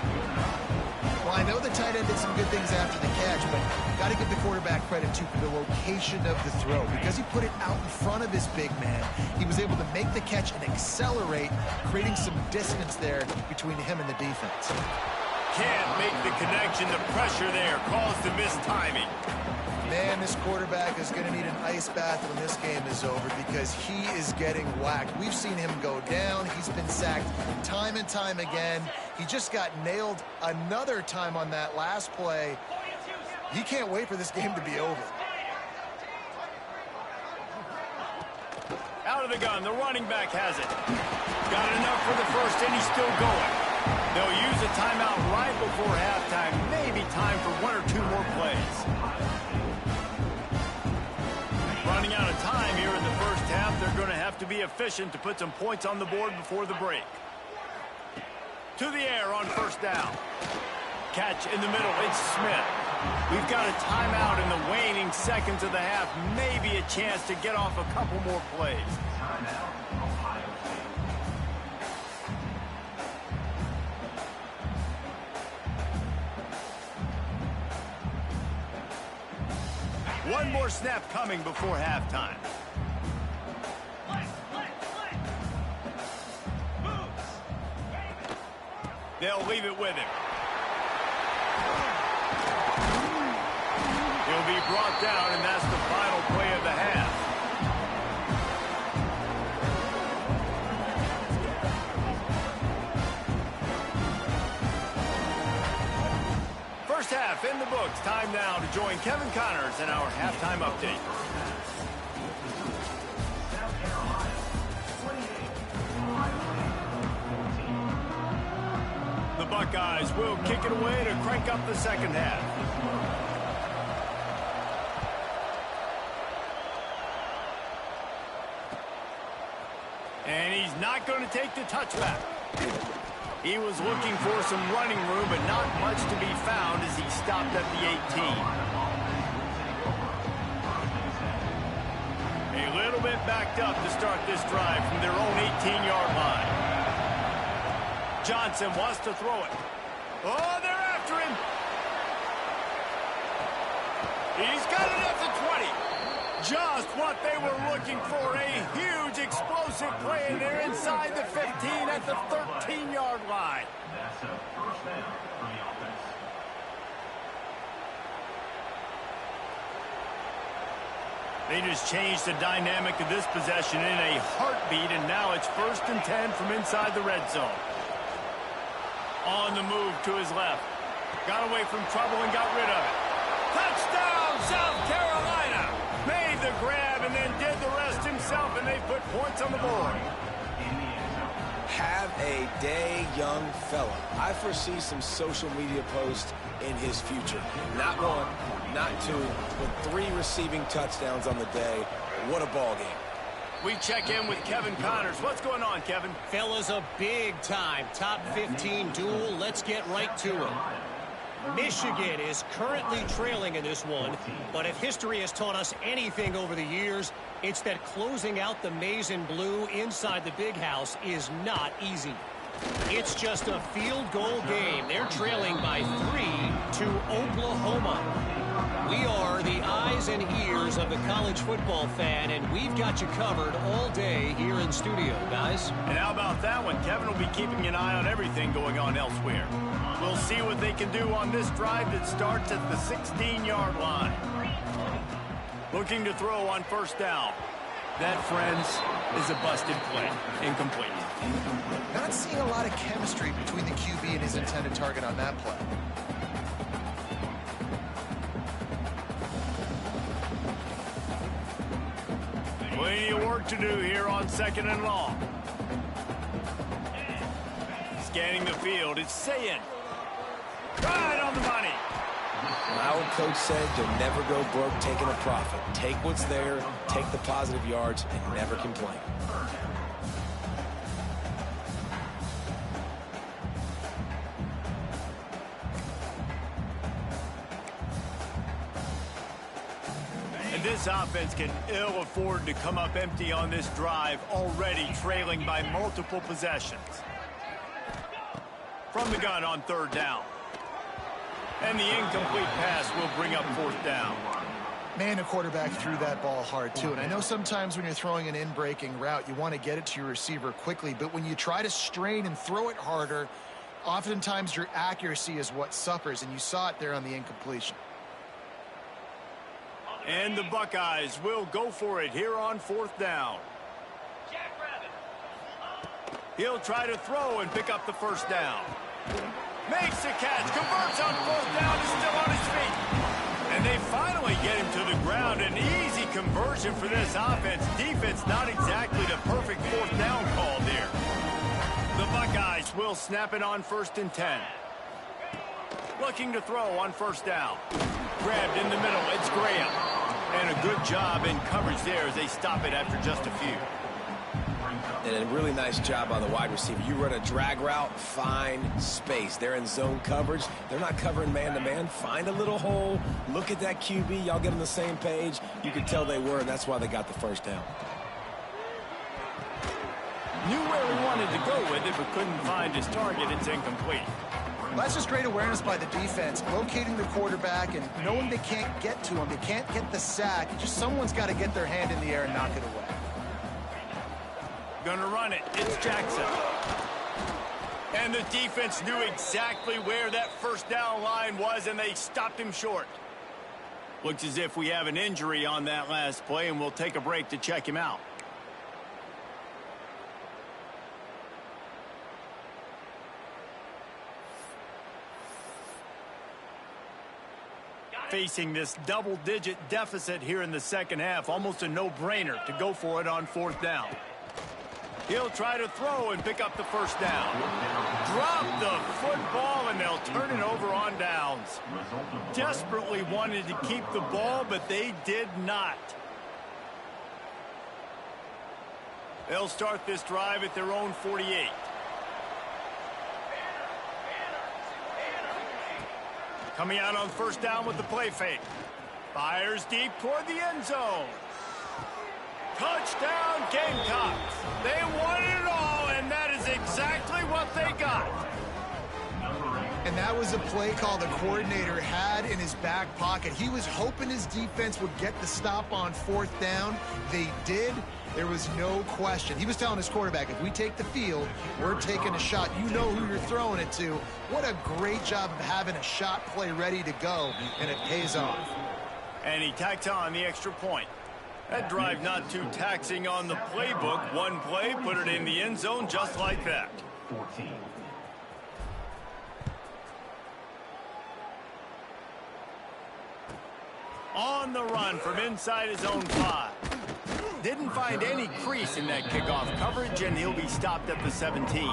Speaker 2: Well, I know the tight end did some good things after the catch, but got to give the quarterback credit, too, for the location of the throw. Because he put it out in front of his big man, he was able to make the catch and accelerate, creating some distance there between him and the defense.
Speaker 1: Can't make the connection. The pressure there caused the missed timing.
Speaker 2: Man, this quarterback is going to need an ice bath when this game is over because he is getting whacked. We've seen him go down. He's been sacked time and time again. He just got nailed another time on that last play. He can't wait for this game to be over.
Speaker 1: Out of the gun, the running back has it. Got enough for the first, and he's still going. They'll use a timeout right before halftime. Maybe time for 1 or 2 more plays. Running out of time here in the first half. They're going to have to be efficient to put some points on the board before the break. To the air on first down. Catch in the middle. It's Smith. We've got a timeout in the waning seconds of the half. Maybe a chance to get off a couple more plays. One more snap coming before halftime. They'll leave it with him. He'll be brought down, and that's the final play of the half. First half in the books. Time now to join Kevin Connors in our halftime update. The Buckeyes will kick it away to crank up the second half. And he's not going to take the touchback. He was looking for some running room, but not much to be found as he stopped at the 18. A little bit backed up to start this drive from their own 18-yard line. Johnson wants to throw it. Oh, they're after him. He's got it at the 20. Just what they were looking for. A huge explosive play, and they're inside the 15 at the 13-yard line. That's a first down for the offense. They just changed the dynamic of this possession in a heartbeat, and now it's 1st and 10 from inside the red zone. On the move to his left. Got away from trouble and got rid of it. Touchdown, South Carolina! Made the grab and then did the rest himself, and they put points on the board.
Speaker 3: Have a day, young fella. I foresee some social media posts in his future. Not 1, not 2, but 3 receiving touchdowns on the day. What a ball game.
Speaker 1: We check in with Kevin Connors. What's going on, Kevin?
Speaker 4: Fellas, a big-time top 15 duel. Let's get right to it. Michigan is currently trailing in this one, but if history has taught us anything over the years, it's that closing out the maize and blue inside the big house is not easy. It's just a field goal game. They're trailing by 3 to Oklahoma. We are the eyes and ears of the college football fan, and we've got you covered all day here in studio, guys.
Speaker 1: And how about that one? Kevin will be keeping an eye on everything going on elsewhere. We'll see what they can do on this drive that starts at the 16-yard line. Looking to throw on first down. That, friends, is a busted play. Incomplete.
Speaker 2: Not seeing a lot of chemistry between the QB and his intended target on that play.
Speaker 1: Plenty of work to do here on 2nd and long. Scanning the field, it's Sayin. Right on the money.
Speaker 3: Our coach said you'll never go broke taking a profit. Take what's there, take the positive yards, and never complain.
Speaker 1: And this offense can ill afford to come up empty on this drive, already trailing by multiple possessions. From the gun on 3rd down. And the incomplete pass will bring up 4th down.
Speaker 2: Man, the quarterback threw that ball hard, too. And I know sometimes when you're throwing an in-breaking route, you want to get it to your receiver quickly. But when you try to strain and throw it harder, oftentimes your accuracy is what suffers. And you saw it there on the incompletion.
Speaker 1: And the Buckeyes will go for it here on 4th down. He'll try to throw and pick up the first down. Makes the catch, converts on 4th down, is still on his feet. And they finally get him to the ground. An easy conversion for this offense. Defense not exactly the perfect 4th down call there. The Buckeyes will snap it on 1st and 10. Looking to throw on 1st down. Grabbed in the middle, it's Graham. And a good job in coverage there as they stop it after just a few.
Speaker 3: And a really nice job by the wide receiver. You run a drag route, find space. They're in zone coverage. They're not covering man-to-man. Find a little hole. Look at that QB. Y'all get on the same page. You could tell they were, and that's why they got the first down.
Speaker 1: Knew where he wanted to go with it, but couldn't find his target. It's incomplete.
Speaker 2: Well, that's just great awareness by the defense, locating the quarterback and knowing they can't get to him. They can't get the sack. Just someone's got to get their hand in the air and knock it away.
Speaker 1: Gonna run it. It's Jackson. And the defense knew exactly where that first down line was, and they stopped him short. Looks as if we have an injury on that last play, and we'll take a break to check him out. Facing this double-digit deficit here in the second half, almost a no-brainer to go for it on 4th down. He'll try to throw and pick up the first down. Drop the football, and they'll turn it over on downs. Desperately wanted to keep the ball, but they did not. They'll start this drive at their own 48. Coming out on 1st down with the play fake. Fires deep toward the end zone. Touchdown, Gamecocks. They wanted it all, and that is exactly what they got.
Speaker 2: And that was a play call the coordinator had in his back pocket. He was hoping his defense would get the stop on 4th down. They did. There was no question. He was telling his quarterback, if we take the field, we're taking a shot. You know who you're throwing it to. What a great job of having a shot play ready to go, and it pays off.
Speaker 1: And he tacks on the extra point. That drive not too taxing on the playbook. One play, put it in the end zone just like that.
Speaker 5: 14.
Speaker 1: On the run from inside his own 5. Didn't find any crease in that kickoff coverage, and he'll be stopped at the 17.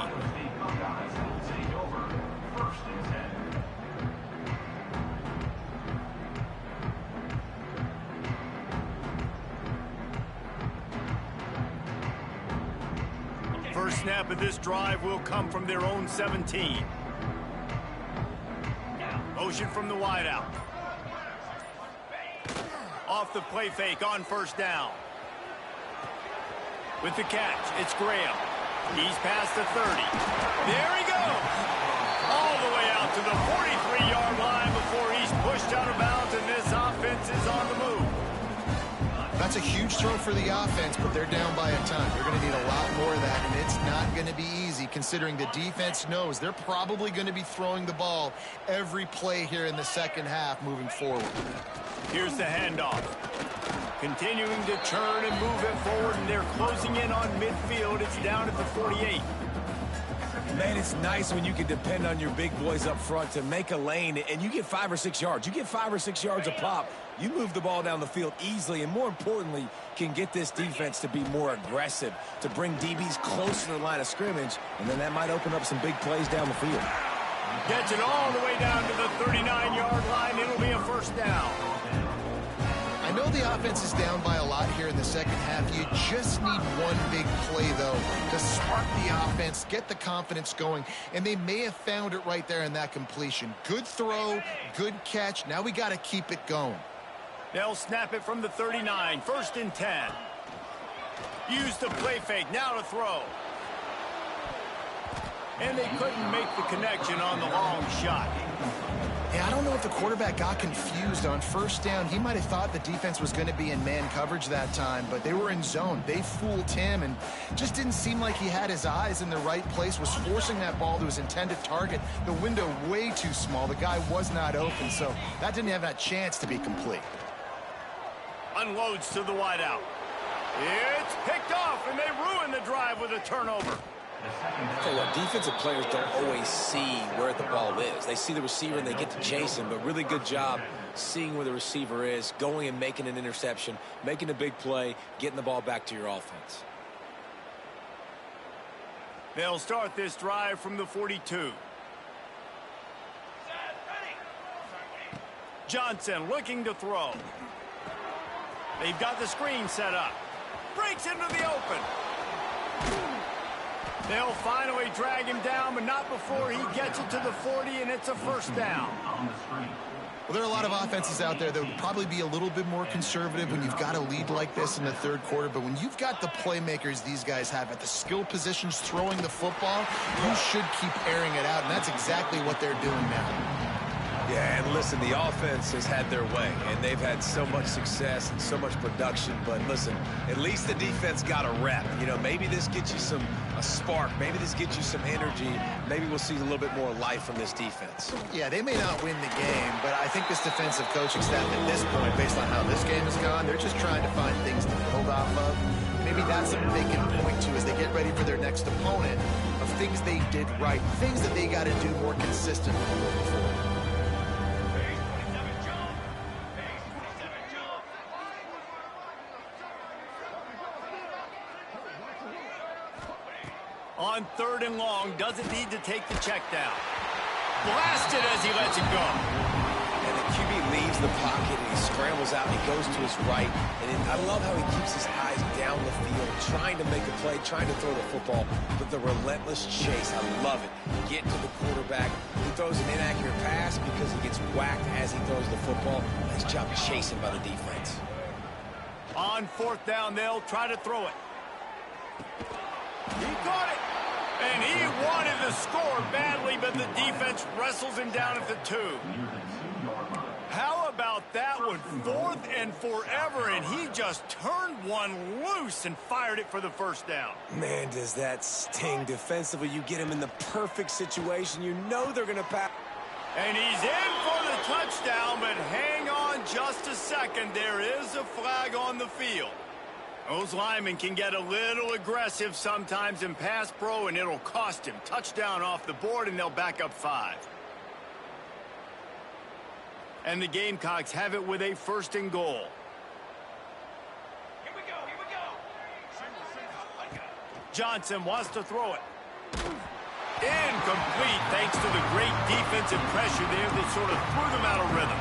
Speaker 1: First snap of this drive will come from their own 17. Motion from the wideout. Off the play fake on first down. With the catch, it's Graham. He's past the 30. There he goes. All the way out to the 43-yard line before he's pushed out of bounds, and this offense is on the move.
Speaker 2: That's a huge throw for the offense, but they're down by a ton. They're going to need a lot more of that, and it's not going to be easy considering the defense knows they're probably going to be throwing the ball every play here in the second half moving forward.
Speaker 1: Here's the handoff. Continuing to turn and move it forward, and they're closing in on midfield. It's down at the 48.
Speaker 3: Man, it's nice when you can depend on your big boys up front to make a lane, and you get 5 or 6 yards. You get 5 or 6 yards a pop. You move the ball down the field easily, and more importantly, can get this defense to be more aggressive, to bring DBs closer to the line of scrimmage, and then that might open up some big plays down the field.
Speaker 1: Gets it all the way down to the 39-yard line. It'll be a first down.
Speaker 2: I know the offense is down by a lot here in the second half. You just need one big play, though, to spark the offense, get the confidence going, and they may have found it right there in that completion. Good throw, good catch. Now we got to keep it going.
Speaker 1: They'll snap it from the 39. First and 10. Use the play fake. Now to throw. And they couldn't make the connection on the long shot.
Speaker 2: Yeah, I don't know if the quarterback got confused on first down. He might have thought the defense was going to be in man coverage that time, but they were in zone. They fooled him and just didn't seem like he had his eyes in the right place, was forcing that ball to his intended target. The window way too small. The guy was not open, so that didn't have that chance to be complete.
Speaker 1: Unloads to the wideout. It's picked off, and they ruin the drive with a turnover.
Speaker 3: Tell you what, defensive players don't always see where the ball is. They see the receiver and they get to chase him, but really good job seeing where the receiver is, going and making an interception, making a big play, getting the ball back to your offense.
Speaker 1: They'll start this drive from the 42. Johnson looking to throw. They've got the screen set up. Breaks into the open. They'll finally drag him down, but not before he gets it to the 40, and it's a first down.
Speaker 2: Well, there are a lot of offenses out there that would probably be a little bit more conservative when you've got a lead like this in the third quarter, but when you've got the playmakers these guys have at the skill positions throwing the football, you should keep airing it out, and that's exactly what they're doing now.
Speaker 3: Yeah, and listen, the offense has had their way, and they've had so much success and so much production, but listen, at least the defense got a rep. You know, maybe this gets you a spark. Maybe this gets you some energy. Maybe we'll see a little bit more life from this defense.
Speaker 2: Yeah, they may not win the game, but I think this defensive coaching staff at this point, based on how this game has gone, they're just trying to find things to build off of. Maybe that's something they can point to as they get ready for their next opponent of things they did right, things that they got to do more consistently moving forward.
Speaker 1: On third and long, doesn't need to take the check down. Blasted as he lets it go.
Speaker 3: And the QB leaves the pocket and he scrambles out and he goes to his right. And I love how he keeps his eyes down the field, trying to make a play, trying to throw the football, but the relentless chase, I love it. Get to the quarterback. He throws an inaccurate pass because he gets whacked as he throws the football. Nice job chasing by the defense.
Speaker 1: On fourth down, they'll try to throw it. He caught it. And he wanted the score badly, but the defense wrestles him down at the 2. How about that one? Fourth and forever, and he just turned one loose and fired it for the first down.
Speaker 3: Man, does that sting defensively. You get him in the perfect situation. You know they're going to pass.
Speaker 1: And he's in for the touchdown, but hang on just a second. There is a flag on the field. Those linemen can get a little aggressive sometimes in pass pro, and it'll cost him. Touchdown off the board, and they'll back up 5. And the Gamecocks have it with a first and goal. Here we go, here we go. Johnson wants to throw it. Incomplete, thanks to the great defensive pressure there that sort of threw them out of rhythm.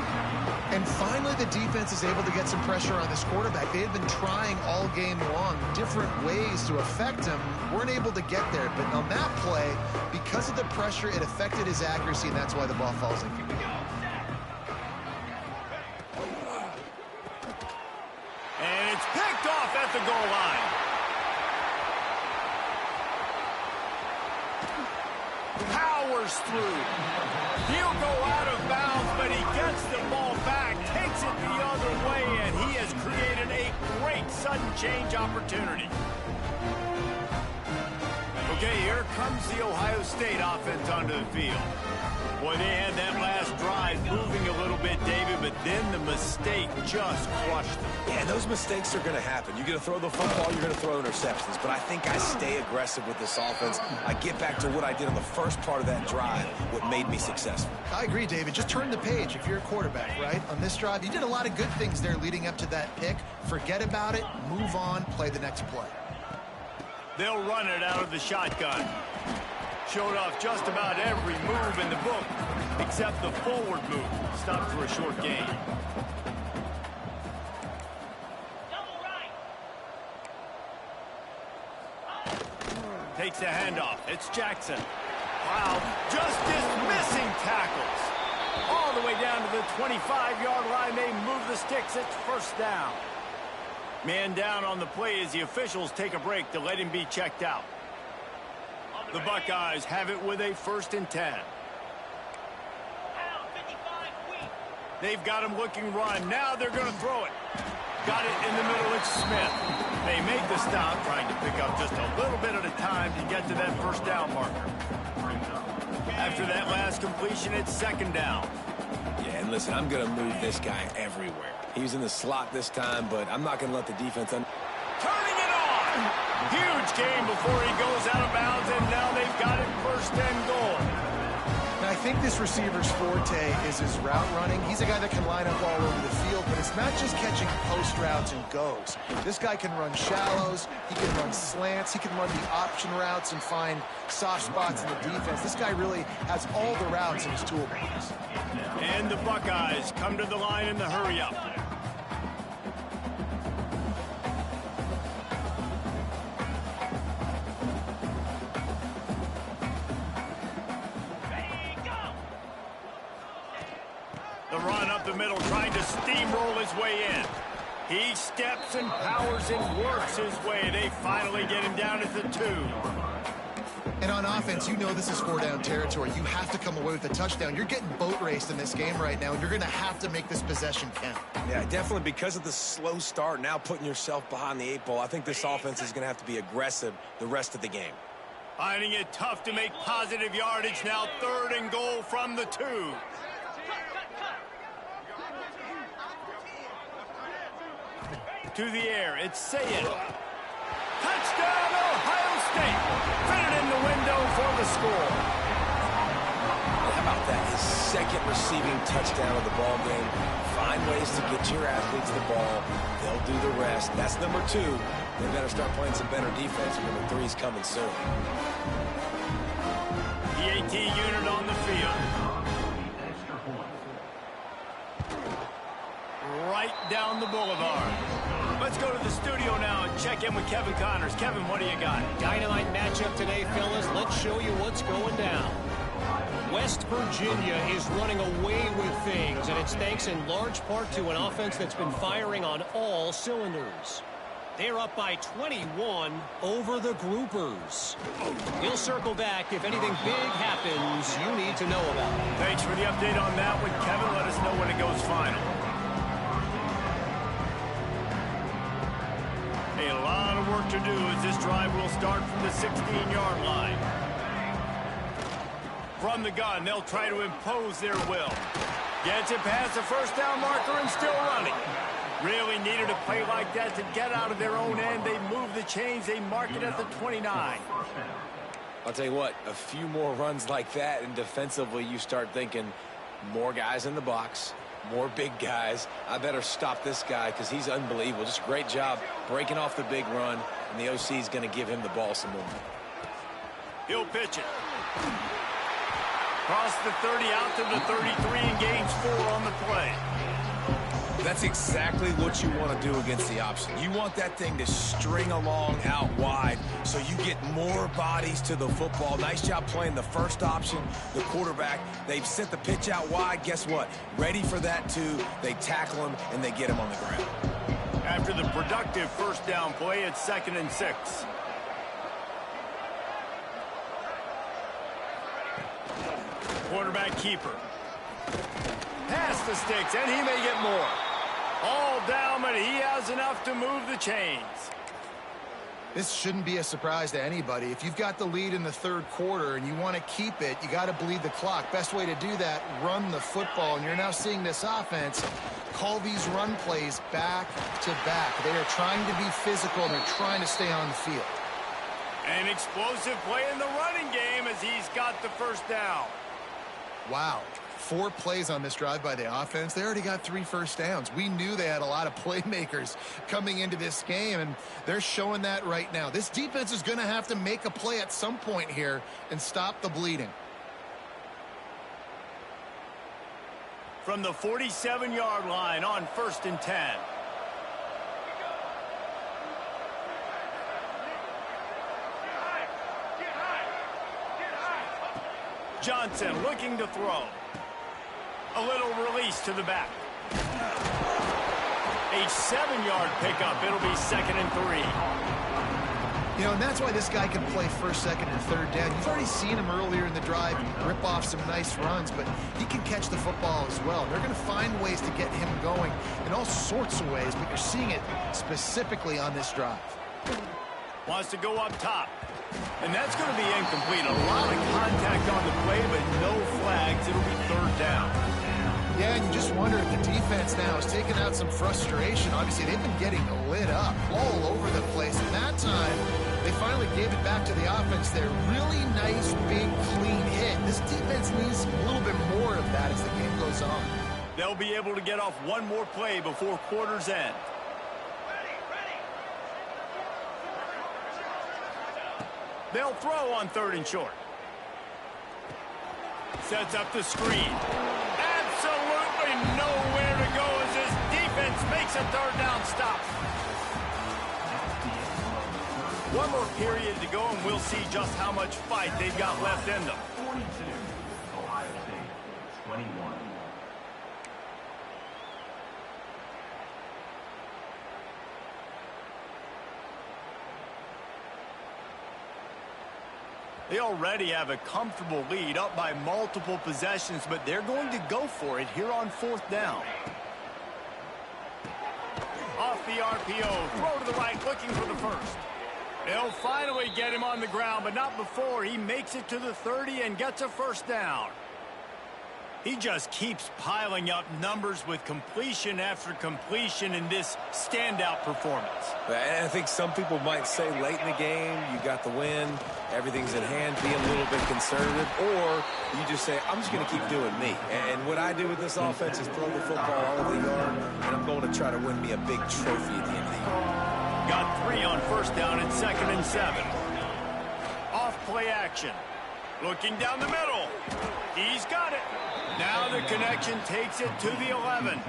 Speaker 2: And finally, the defense is able to get some pressure on this quarterback. They had been trying all game long different ways to affect him. Weren't able to get there. But on that play, because of the pressure, it affected his accuracy, and that's why the ball falls in.
Speaker 1: And it's picked off at the goal line. Powers through. He'll go out of bounds, but he gets the ball back, takes it the other way, and he has created a great sudden change opportunity. Okay, here comes the Ohio State offense onto the field. Boy, they had that last drive moving a little bit, David, but then the mistake just crushed them.
Speaker 3: Yeah, those mistakes are going to happen. You're going to throw the football, you're going to throw interceptions. But I think I stay aggressive with this offense. I get back to what I did on the first part of that drive, what made me successful.
Speaker 2: I agree, David. Just turn the page if you're a quarterback, right? On this drive, you did a lot of good things there leading up to that pick. Forget about it, move on, play the next play.
Speaker 1: They'll run it out of the shotgun. Showed off just about every move in the book, except the forward move. Stopped for a short gain. Takes the handoff. It's Jackson. Wow, just dismissing tackles. All the way down to the 25-yard line. They move the sticks. It's first down. Man down on the play as the officials take a break to let him be checked out. The Buckeyes have it with a 1st and 10. They've got him looking run. Now they're going to throw it. Got it in the middle. It's Smith. They make the stop, trying to pick up just a little bit at a time to get to that first down marker. After that last completion, it's 2nd down.
Speaker 3: Yeah, and listen, I'm going to move this guy everywhere. He's in the slot this time, but I'm not going to let the defense... Turning
Speaker 1: it on! Huge game before he goes out of bounds, and now they've got it 1st and goal.
Speaker 2: Now, I think this receiver's forte is his route running. He's a guy that can line up all over the field, but it's not just catching post routes and goes. This guy can run shallows, he can run slants, he can run the option routes and find soft spots in the defense. This guy really has all the routes in his toolbox.
Speaker 1: And the Buckeyes come to the line in the hurry-up. The run up the middle, trying to steamroll his way in. He steps and powers and works his way. They finally get him down at the 2.
Speaker 2: And on offense, you know this is 4-down territory. You have to come away with a touchdown. You're getting boat raced in this game right now, and you're going to have to make this possession count.
Speaker 3: Yeah, definitely because of the slow start, now putting yourself behind the 8 ball, I think this offense is going to have to be aggressive the rest of the game.
Speaker 1: Finding it tough to make positive yardage. Now 3rd and goal from the 2. To the air, it's Sayed. Touchdown, Ohio State. Fitted in the window for the score.
Speaker 3: How about that? His 2nd receiving touchdown of the ball game. Find ways to get your athletes the ball. They'll do the rest. That's number 2. They better start playing some better defense. Number 3 is coming soon.
Speaker 1: The AT unit on the field. Right down the boulevard. Let's go to the studio now and check in with Kevin Connors. Kevin, what do you got?
Speaker 4: Dynamite matchup today, fellas. Let's show you what's going down. West Virginia is running away with things, and it's thanks in large part to an offense that's been firing on all cylinders. They're up by 21 over the Groupers. We'll circle back if anything big happens you need to know about.
Speaker 1: Thanks for the update on that one, Kevin. Let us know when it goes final. A lot of work to do as this drive will start from the 16-yard line. From the gun, they'll try to impose their will. Gets it past the first down marker and still running. Really needed a play like that to get out of their own end. They move the chains. They mark it at the 29.
Speaker 3: I'll tell you what, a few more runs like that, and defensively you start thinking more guys in the box, more big guys. I better stop this guy because he's unbelievable. Just a great job breaking off the big run, and the OC is going to give him the ball some more.
Speaker 1: He'll pitch it. Cross the 30 out to the 33 and gains 4 on the play.
Speaker 3: That's exactly what you want to do against the option. You want that thing to string along out wide so you get more bodies to the football. Nice job playing the first option, the quarterback. They've sent the pitch out wide. Guess what? Ready for that too. They tackle him and they get him on the ground.
Speaker 1: After the productive first down play, it's 2nd and 6. Quarterback keeper. Past the sticks, and he may get more. All down, but he has enough to move the chains.
Speaker 2: This shouldn't be a surprise to anybody. If you've got the lead in the third quarter and you want to keep it, you got to bleed the clock. Best way to do that, run the football. And you're now seeing this offense call these run plays back to back. They are trying to be physical, and they're trying to stay on the field.
Speaker 1: An explosive play in the running game as he's got the first down.
Speaker 2: Wow. 4 plays on this drive by the offense. They already got 3 first downs. We knew they had a lot of playmakers coming into this game, and they're showing that right now. This defense is going to have to make a play at some point here and stop the bleeding.
Speaker 1: From the 47-yard line on 1st and 10. Johnson looking to throw. A little release to the back. A 7-yard pickup. It'll be 2nd and 3.
Speaker 2: You know, and that's why this guy can play first, second, and third down. You've already seen him earlier in the drive rip off some nice runs, but he can catch the football as well. They're going to find ways to get him going in all sorts of ways, but you're seeing it specifically on this drive.
Speaker 1: Wants to go up top. And that's going to be incomplete. A lot of contact on the play, but no flags. It'll be 3rd down.
Speaker 2: Yeah, and you just wonder if the defense now is taking out some frustration. Obviously, they've been getting lit up all over the place. And that time, they finally gave it back to the offense there. Really nice, big, clean hit. This defense needs a little bit more of that as the game goes on.
Speaker 1: They'll be able to get off one more play before quarter's end. They'll throw on 3rd and short. Sets up the screen. Absolutely nowhere to go as this defense makes a 3rd down stop. One more period to go, and we'll see just how much fight they've got left in them.
Speaker 5: 42, Ohio State, 21.
Speaker 1: They already have a comfortable lead up by multiple possessions, but they're going to go for it here on 4th down. Off the RPO, throw to the right, looking for the first. They'll finally get him on the ground, but not before he makes it to the 30 and gets a first down. He just keeps piling up numbers with completion after completion in this standout performance.
Speaker 3: And I think some people might say late in the game, you got the win, everything's in hand, be a little bit conservative, or you just say, I'm just going to keep doing me. And what I do with this offense is throw the football all over the yard, and I'm going to try to win me a big trophy at the end of the year.
Speaker 1: Got 3 on 1st down and 2nd and 7. Off play action. Looking down the middle. He's got it. Now the connection takes it to the 11.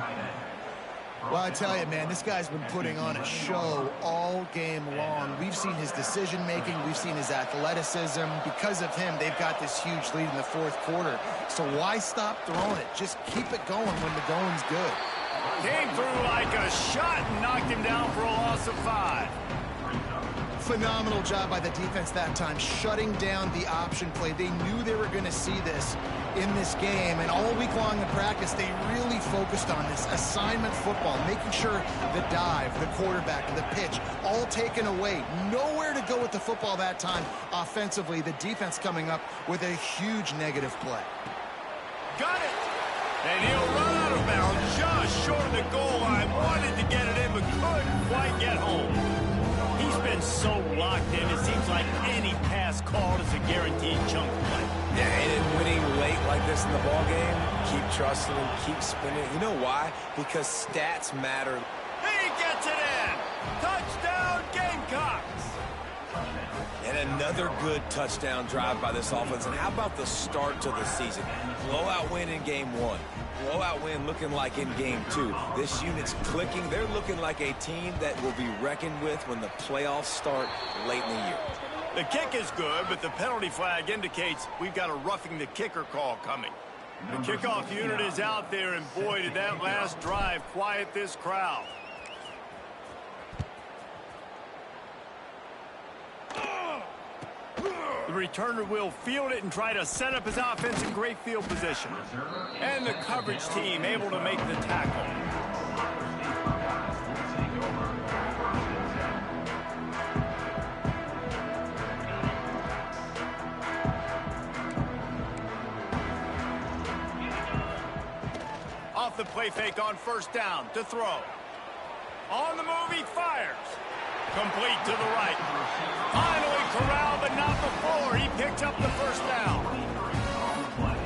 Speaker 2: Well, I tell you, man, this guy's been putting on a show all game long. We've seen his decision-making. We've seen his athleticism. Because of him, they've got this huge lead in the 4th quarter. So why stop throwing it? Just keep it going when the going's good.
Speaker 1: Came through like a shot and knocked him down for a loss of 5.
Speaker 2: Phenomenal job by the defense that time, shutting down the option play. They knew they were going to see this in this game, and all week long in practice, they really focused on this assignment football, making sure the dive, the quarterback, the pitch, all taken away. Nowhere to go with the football that time offensively. The defense coming up with a huge negative play.
Speaker 1: Got it! And he'll run out of bounds just short of the goal line. Wanted to get it in, but couldn't quite get home. He's been so locked in, it seems like any pass called is a guaranteed chunk play.
Speaker 3: Yeah, and winning late like this in the ball game, keep trusting him, keep spinning. You know why? Because stats matter.
Speaker 1: He gets it in! Touchdown, Gamecocks!
Speaker 3: And another good touchdown drive by this offense. And how about the start to the season? Blowout win in game 1. Blowout win looking like in game 2. This unit's clicking. They're looking like a team that will be reckoned with when the playoffs start late in the year.
Speaker 1: The kick is good, but the penalty flag indicates we've got a roughing the kicker call coming. The kickoff unit is out there, and boy, did that last drive quiet this crowd. The returner will field it and try to set up his offense in great field position. And the coverage team able to make the tackle. Off the play fake on first down to throw. On the move, he fires. Complete to the right. Finally corralled, but not before. He picked up the first down.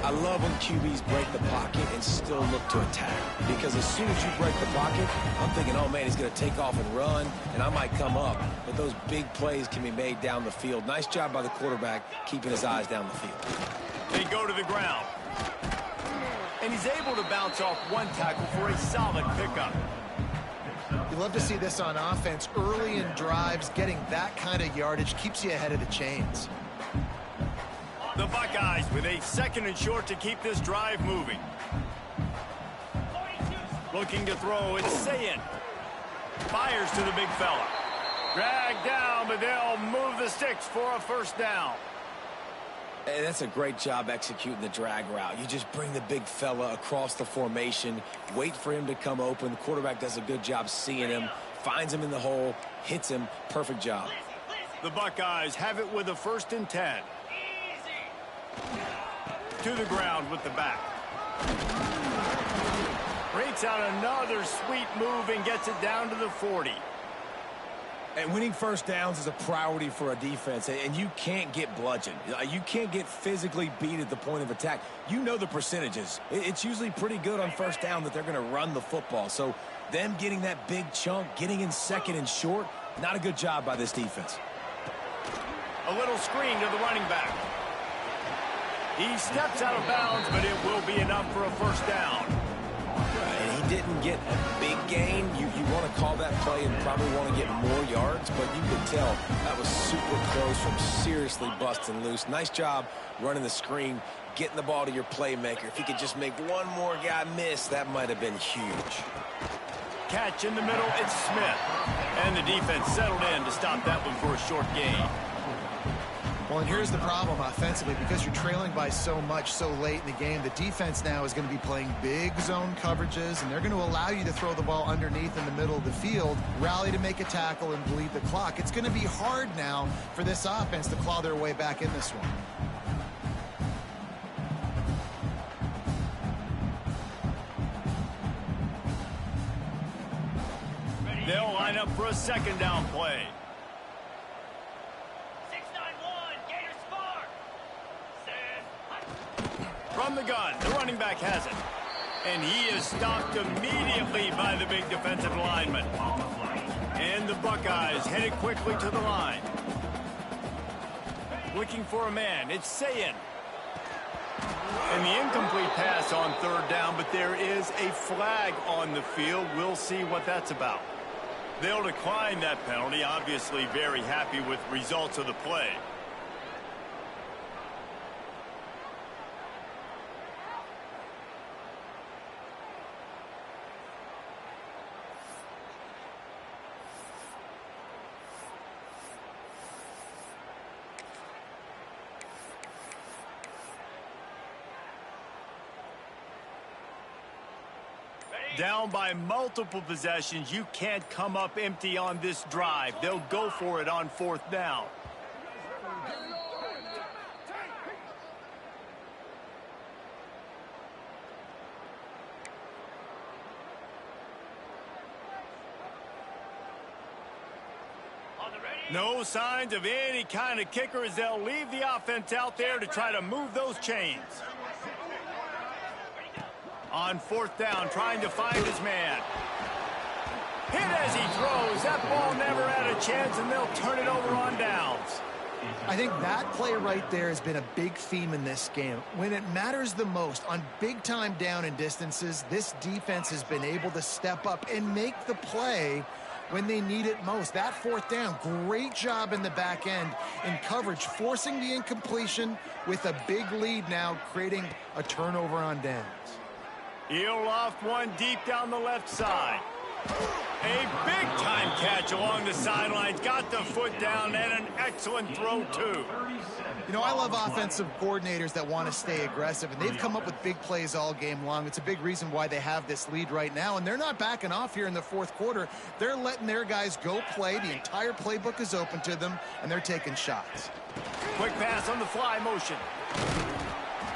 Speaker 3: I love when QBs break the pocket and still look to attack. Because as soon as you break the pocket, I'm thinking, oh, man, he's going to take off and run, and I might come up. But those big plays can be made down the field. Nice job by the quarterback keeping his eyes down the field.
Speaker 1: They go to the ground. And he's able to bounce off one tackle for a solid pickup.
Speaker 2: You love to see this on offense. Early in drives, getting that kind of yardage keeps you ahead of the chains.
Speaker 1: The Buckeyes with a 2nd and short to keep this drive moving. Looking to throw, it's Sayin. Fires to the big fella. Dragged down, but they'll move the sticks for a first down.
Speaker 3: And that's a great job executing the drag route. You just bring the big fella across the formation, wait for him to come open. The quarterback does a good job seeing him, finds him in the hole, hits him. Perfect job.
Speaker 1: The Buckeyes have it with a 1st and 10. To the ground with the back. Breaks out another sweet move and gets it down to the 40.
Speaker 3: And winning first downs is a priority for a defense, and you can't get bludgeoned. You can't get physically beat at the point of attack. You know the percentages. It's usually pretty good on first down that they're going to run the football. So them getting that big chunk, getting in 2nd and short, not a good job by this defense.
Speaker 1: A little screen to the running back. He steps out of bounds, but it will be enough for a first down.
Speaker 3: And he didn't get a big gain. You want to call that play and probably want to get more yards, but you could tell that was super close from seriously busting loose. Nice job running the screen, getting the ball to your playmaker. If he could just make one more guy miss, that might have been huge.
Speaker 1: Catch in the middle, it's Smith. And the defense settled in to stop that one for a short gain.
Speaker 2: Well, and here's the problem offensively. Because you're trailing by so much so late in the game, the defense now is going to be playing big zone coverages, and they're going to allow you to throw the ball underneath in the middle of the field, rally to make a tackle, and bleed the clock. It's going to be hard now for this offense to claw their way back in this one.
Speaker 1: They'll line up for a 2nd down play. From the gun, the running back has it. And he is stopped immediately by the big defensive lineman. And the Buckeyes headed quickly to the line. Looking for a man, it's Sayin. And the incomplete pass on 3rd down, but there is a flag on the field. We'll see what that's about. They'll decline that penalty, obviously very happy with results of the play. Down by multiple possessions, you can't come up empty on this drive. They'll go for it on 4th down. No signs of any kind of kicker as they'll leave the offense out there to try to move those chains. On 4th down, trying to find his man. Hit as he throws. That ball never had a chance, and they'll turn it over on downs.
Speaker 2: I think that play right there has been a big theme in this game. When it matters the most, on big-time down and distances, this defense has been able to step up and make the play when they need it most. That fourth down, great job in the back end in coverage, forcing the incompletion with a big lead now, creating a turnover on downs.
Speaker 1: He'll loft one deep down the left side. A big-time catch along the sidelines. Got the foot down and an excellent throw, too.
Speaker 2: You know, I love offensive coordinators that want to stay aggressive, and they've come up with big plays all game long. It's a big reason why they have this lead right now, and they're not backing off here in the fourth quarter. They're letting their guys go play. The entire playbook is open to them, and they're taking shots.
Speaker 1: Quick pass on the fly motion.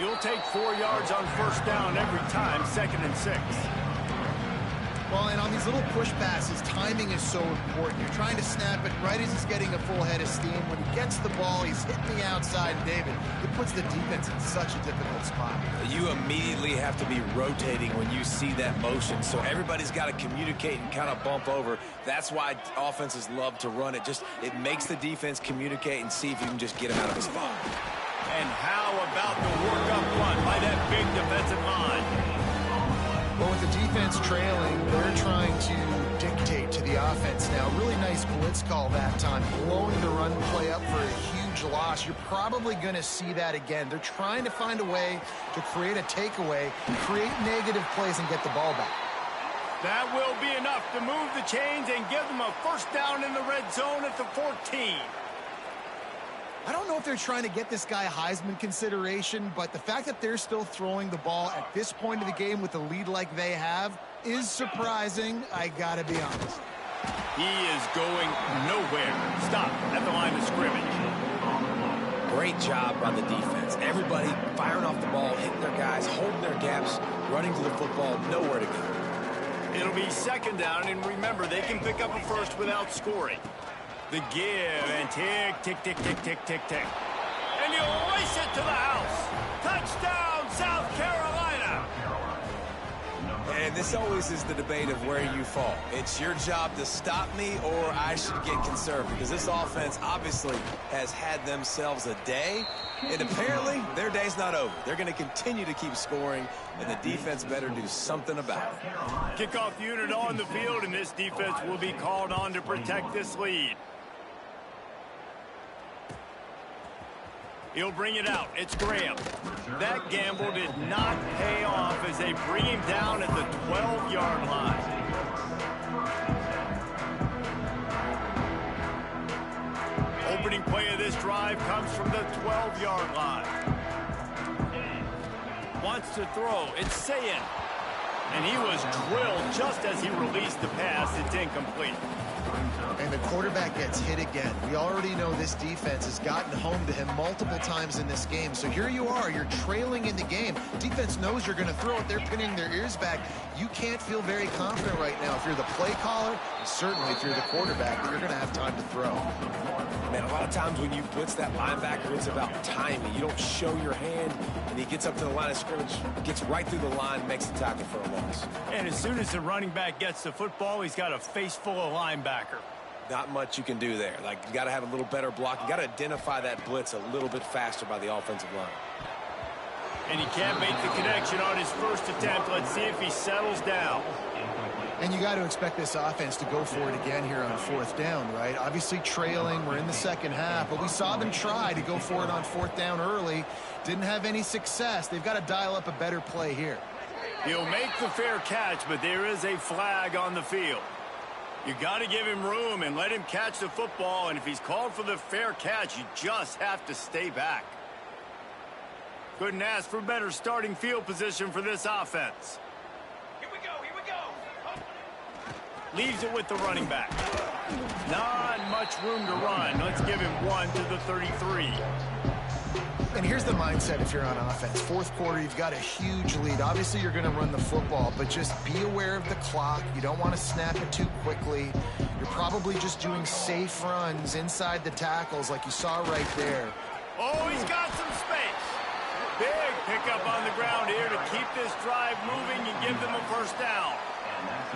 Speaker 1: You'll take 4 yards on first down every time, 2nd and 6.
Speaker 2: Well, and on these little push passes, timing is so important. You're trying to snap it right as he's getting a full head of steam. When he gets the ball, he's hitting the outside, and David, it puts the defense in such a difficult spot.
Speaker 3: You immediately have to be rotating when you see that motion, so everybody's got to communicate and kind of bump over. That's why offenses love to run it. It makes the defense communicate and see if you can just get him out of his spot.
Speaker 1: And how about the work-up run by that big defensive line?
Speaker 2: Well, with the defense trailing, they're trying to dictate to the offense now. Really nice blitz call that time, blowing the run play up for a huge loss. You're probably going to see that again. They're trying to find a way to create a takeaway, create negative plays, and get the ball back.
Speaker 1: That will be enough to move the chains and give them a first down in the red zone at the 14.
Speaker 2: I don't know if they're trying to get this guy Heisman consideration, but the fact that they're still throwing the ball at this point of the game with a lead like they have is surprising, I gotta be honest.
Speaker 1: He is going nowhere. Stop at the line of scrimmage.
Speaker 3: Great job by the defense. Everybody firing off the ball, hitting their guys, holding their gaps, running to the football, nowhere to go.
Speaker 1: It'll be 2nd down, and remember, they can pick up a first without scoring. The give, and tick, tick, tick, tick, tick, tick, tick. And he'll race it to the house. Touchdown, South Carolina.
Speaker 3: And this always is the debate of where you fall. It's your job to stop me, or I should get conserved, because this offense obviously has had themselves a day, and apparently their day's not over. They're going to continue to keep scoring, and the defense better do something about it.
Speaker 1: Kickoff unit on the field, and this defense will be called on to protect this lead. He'll bring it out. It's Graham. That gamble did not pay off as they bring him down at the 12-yard line. Opening play of this drive comes from the 12-yard line. Wants to throw. It's Sayin. And he was drilled just as he released the pass. It's incomplete.
Speaker 2: And the quarterback gets hit again. We already know this defense has gotten home to him multiple times in this game. So here you are, you're trailing in the game. Defense knows you're going to throw it. They're pinning their ears back. You can't feel very confident right now if you're the play caller, and certainly if you're the quarterback, that you're going to have time to throw.
Speaker 3: Man, a lot of times when you blitz that linebacker, it's about timing. You don't show your hand, and he gets up to the line of scrimmage, gets right through the line, makes the tackle for a loss.
Speaker 1: And as soon as the running back gets the football, he's got a face full of linebacker.
Speaker 3: Not much you can do there. Like, you got to have a little better block. You got to identify that blitz a little bit faster by the offensive line.
Speaker 1: And he can't make the connection on his first attempt. Let's see if he settles down.
Speaker 2: And you got to expect this offense to go for it again here on 4th down, right? Obviously trailing, we're in the second half, but we saw them try to go for it on 4th down early. Didn't have any success. They've got to dial up a better play here.
Speaker 1: He'll make the fair catch, but there is a flag on the field. You got to give him room and let him catch the football, and if he's called for the fair catch, you just have to stay back. Couldn't ask for better starting field position for this offense.
Speaker 6: Here we go, here we go.
Speaker 1: Leaves it with the running back. Not much room to run. Let's give him one to the 33.
Speaker 2: And here's the mindset if you're on offense. 4th quarter, you've got a huge lead. Obviously, you're going to run the football, but just be aware of the clock. You don't want to snap it too quickly. You're probably just doing safe runs inside the tackles like you saw right there.
Speaker 1: Oh, he's got some space. Big pickup on the ground here to keep this drive moving and give them a first down.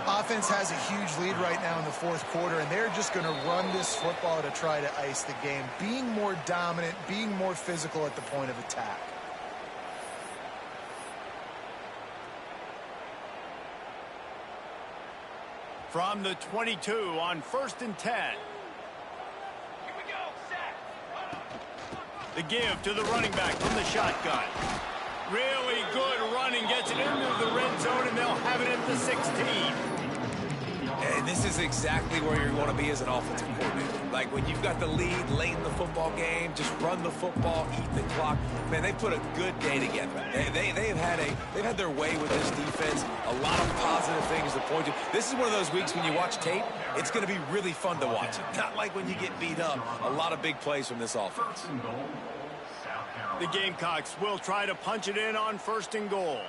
Speaker 2: Offense has a huge lead right now in the fourth quarter, and they're just going to run this football to try to ice the game, being more dominant, being more physical at the point of attack.
Speaker 1: From the 22 on 1st and 10.
Speaker 6: Here we go, set.
Speaker 1: The give to the running back from the shotgun. Really good running, gets it into the red zone, and they'll have it at the 16.
Speaker 3: And this is exactly where you want to be as an offensive coordinator. Like when you've got the lead late in the football game, just run the football, eat the clock. Man, they put a good day together. They've had their way with this defense. A lot of positive things to point to. This is one of those weeks when you watch tape, it's going to be really fun to watch it. Not like when you get beat up. A lot of big plays from this offense.
Speaker 1: The Gamecocks will try to punch it in on 1st and goal.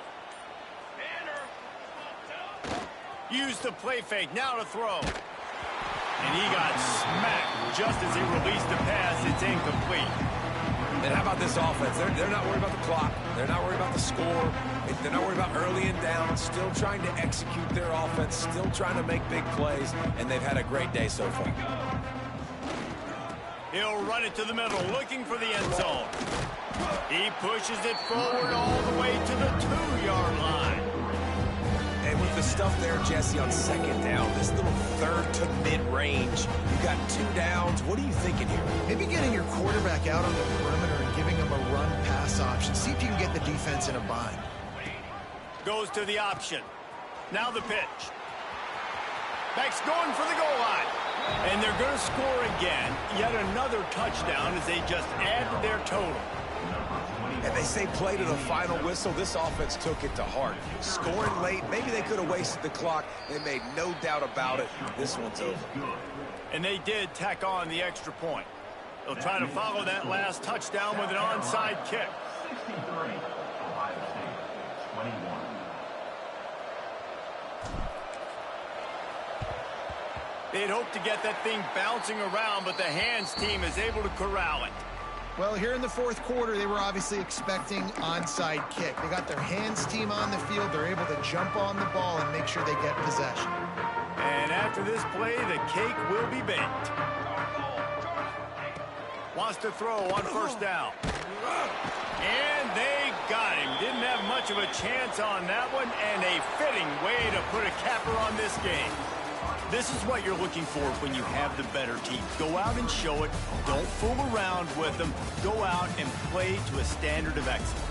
Speaker 1: Use the play fake, now to throw. And he got smacked just as he released the pass. It's incomplete.
Speaker 3: And how about this offense? They're not worried about the clock. They're not worried about the score. They're not worried about early and down. Still trying to execute their offense. Still trying to make big plays. And they've had a great day so far.
Speaker 1: He'll run it to the middle, looking for the end zone. He pushes it forward all the way to the 2-yard line.
Speaker 3: And with the stuff there, Jesse, on 2nd down, this little 3rd to mid-range, you got 2 downs. What are you thinking here?
Speaker 2: Maybe getting your quarterback out on the perimeter and giving him a run-pass option. See if you can get the defense in a bind.
Speaker 1: Goes to the option. Now the pitch. Back's going for the goal line. And they're going to score again. Yet another touchdown as they just add to their total.
Speaker 3: And they say play to the final whistle. This offense took it to heart. Scoring late, maybe they could have wasted the clock. They made no doubt about it. This one's over.
Speaker 1: And they did tack on the extra point. They'll try to follow that last touchdown with an onside kick.
Speaker 5: 63, Ohio State, 21.
Speaker 1: They'd hoped to get that thing bouncing around, but the hands team is able to corral it.
Speaker 2: Well, here in the fourth quarter, they were obviously expecting onside kick. They got their hands team on the field. They're able to jump on the ball and make sure they get possession.
Speaker 1: And after this play, the cake will be baked. Wants to throw on 1st down. And they got him. Didn't have much of a chance on that one, and a fitting way to put a capper on this game. This is what you're looking for when you have the better team. Go out and show it. Don't fool around with them. Go out and play to a standard of excellence.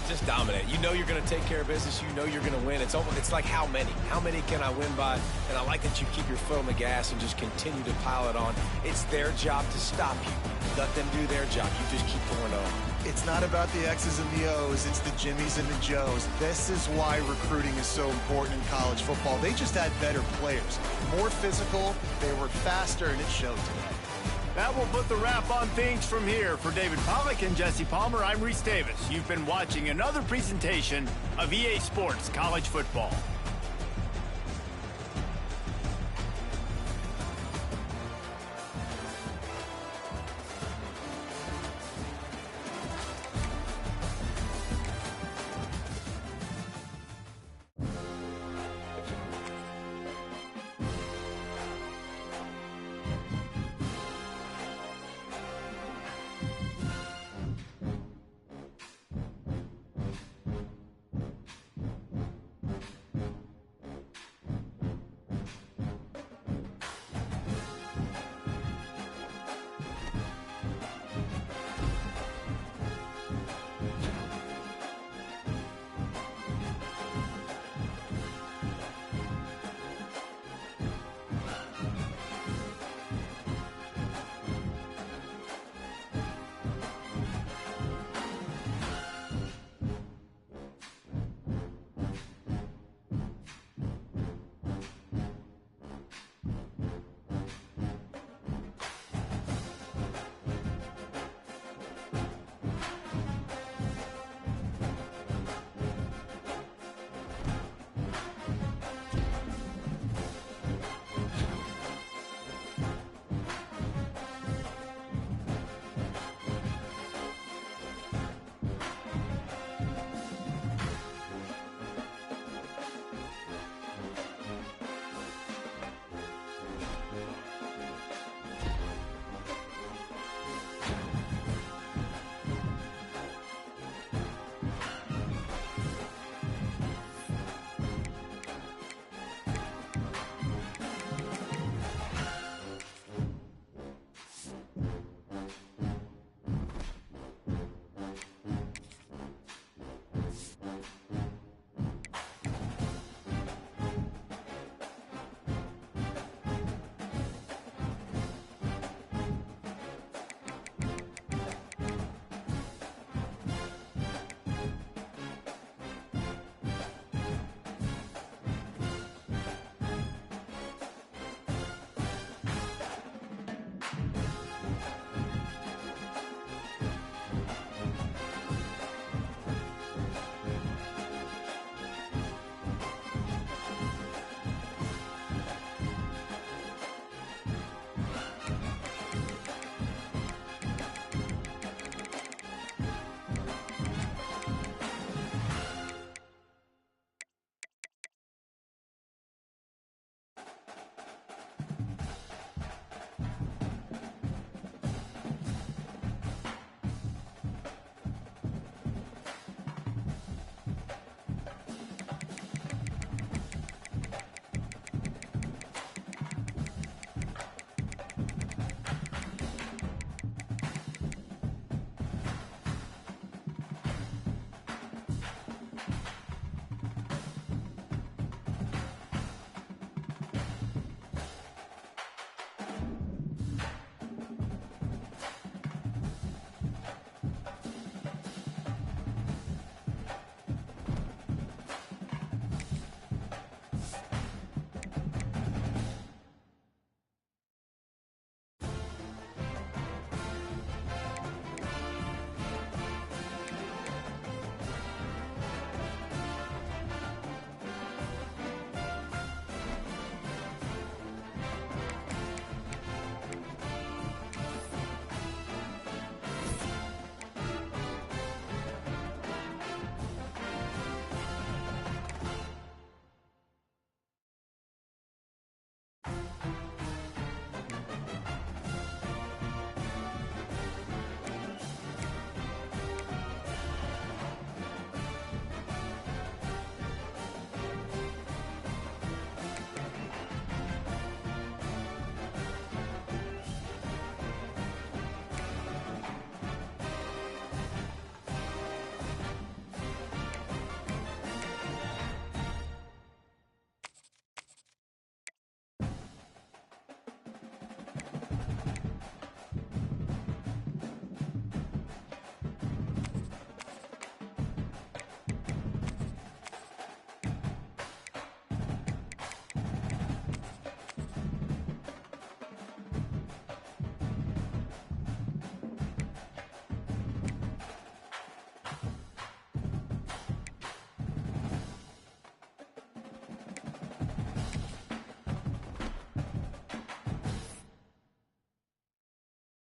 Speaker 3: Just dominate. You know you're going to take care of business. You know you're going to win. It's like how many? How many can I win by? And I like that you keep your foot on the gas and just continue to pile it on. It's their job to stop you. Let them do their job. You just keep going on.
Speaker 2: It's not about the X's and the O's. It's the Jimmies and the Joes. This is why recruiting is so important in college football. They just had better players. More physical, they were faster, and it showed today.
Speaker 1: That will put the wrap on things from here. For David Pollack and Jesse Palmer, I'm Reese Davis. You've been watching another presentation of EA Sports College Football.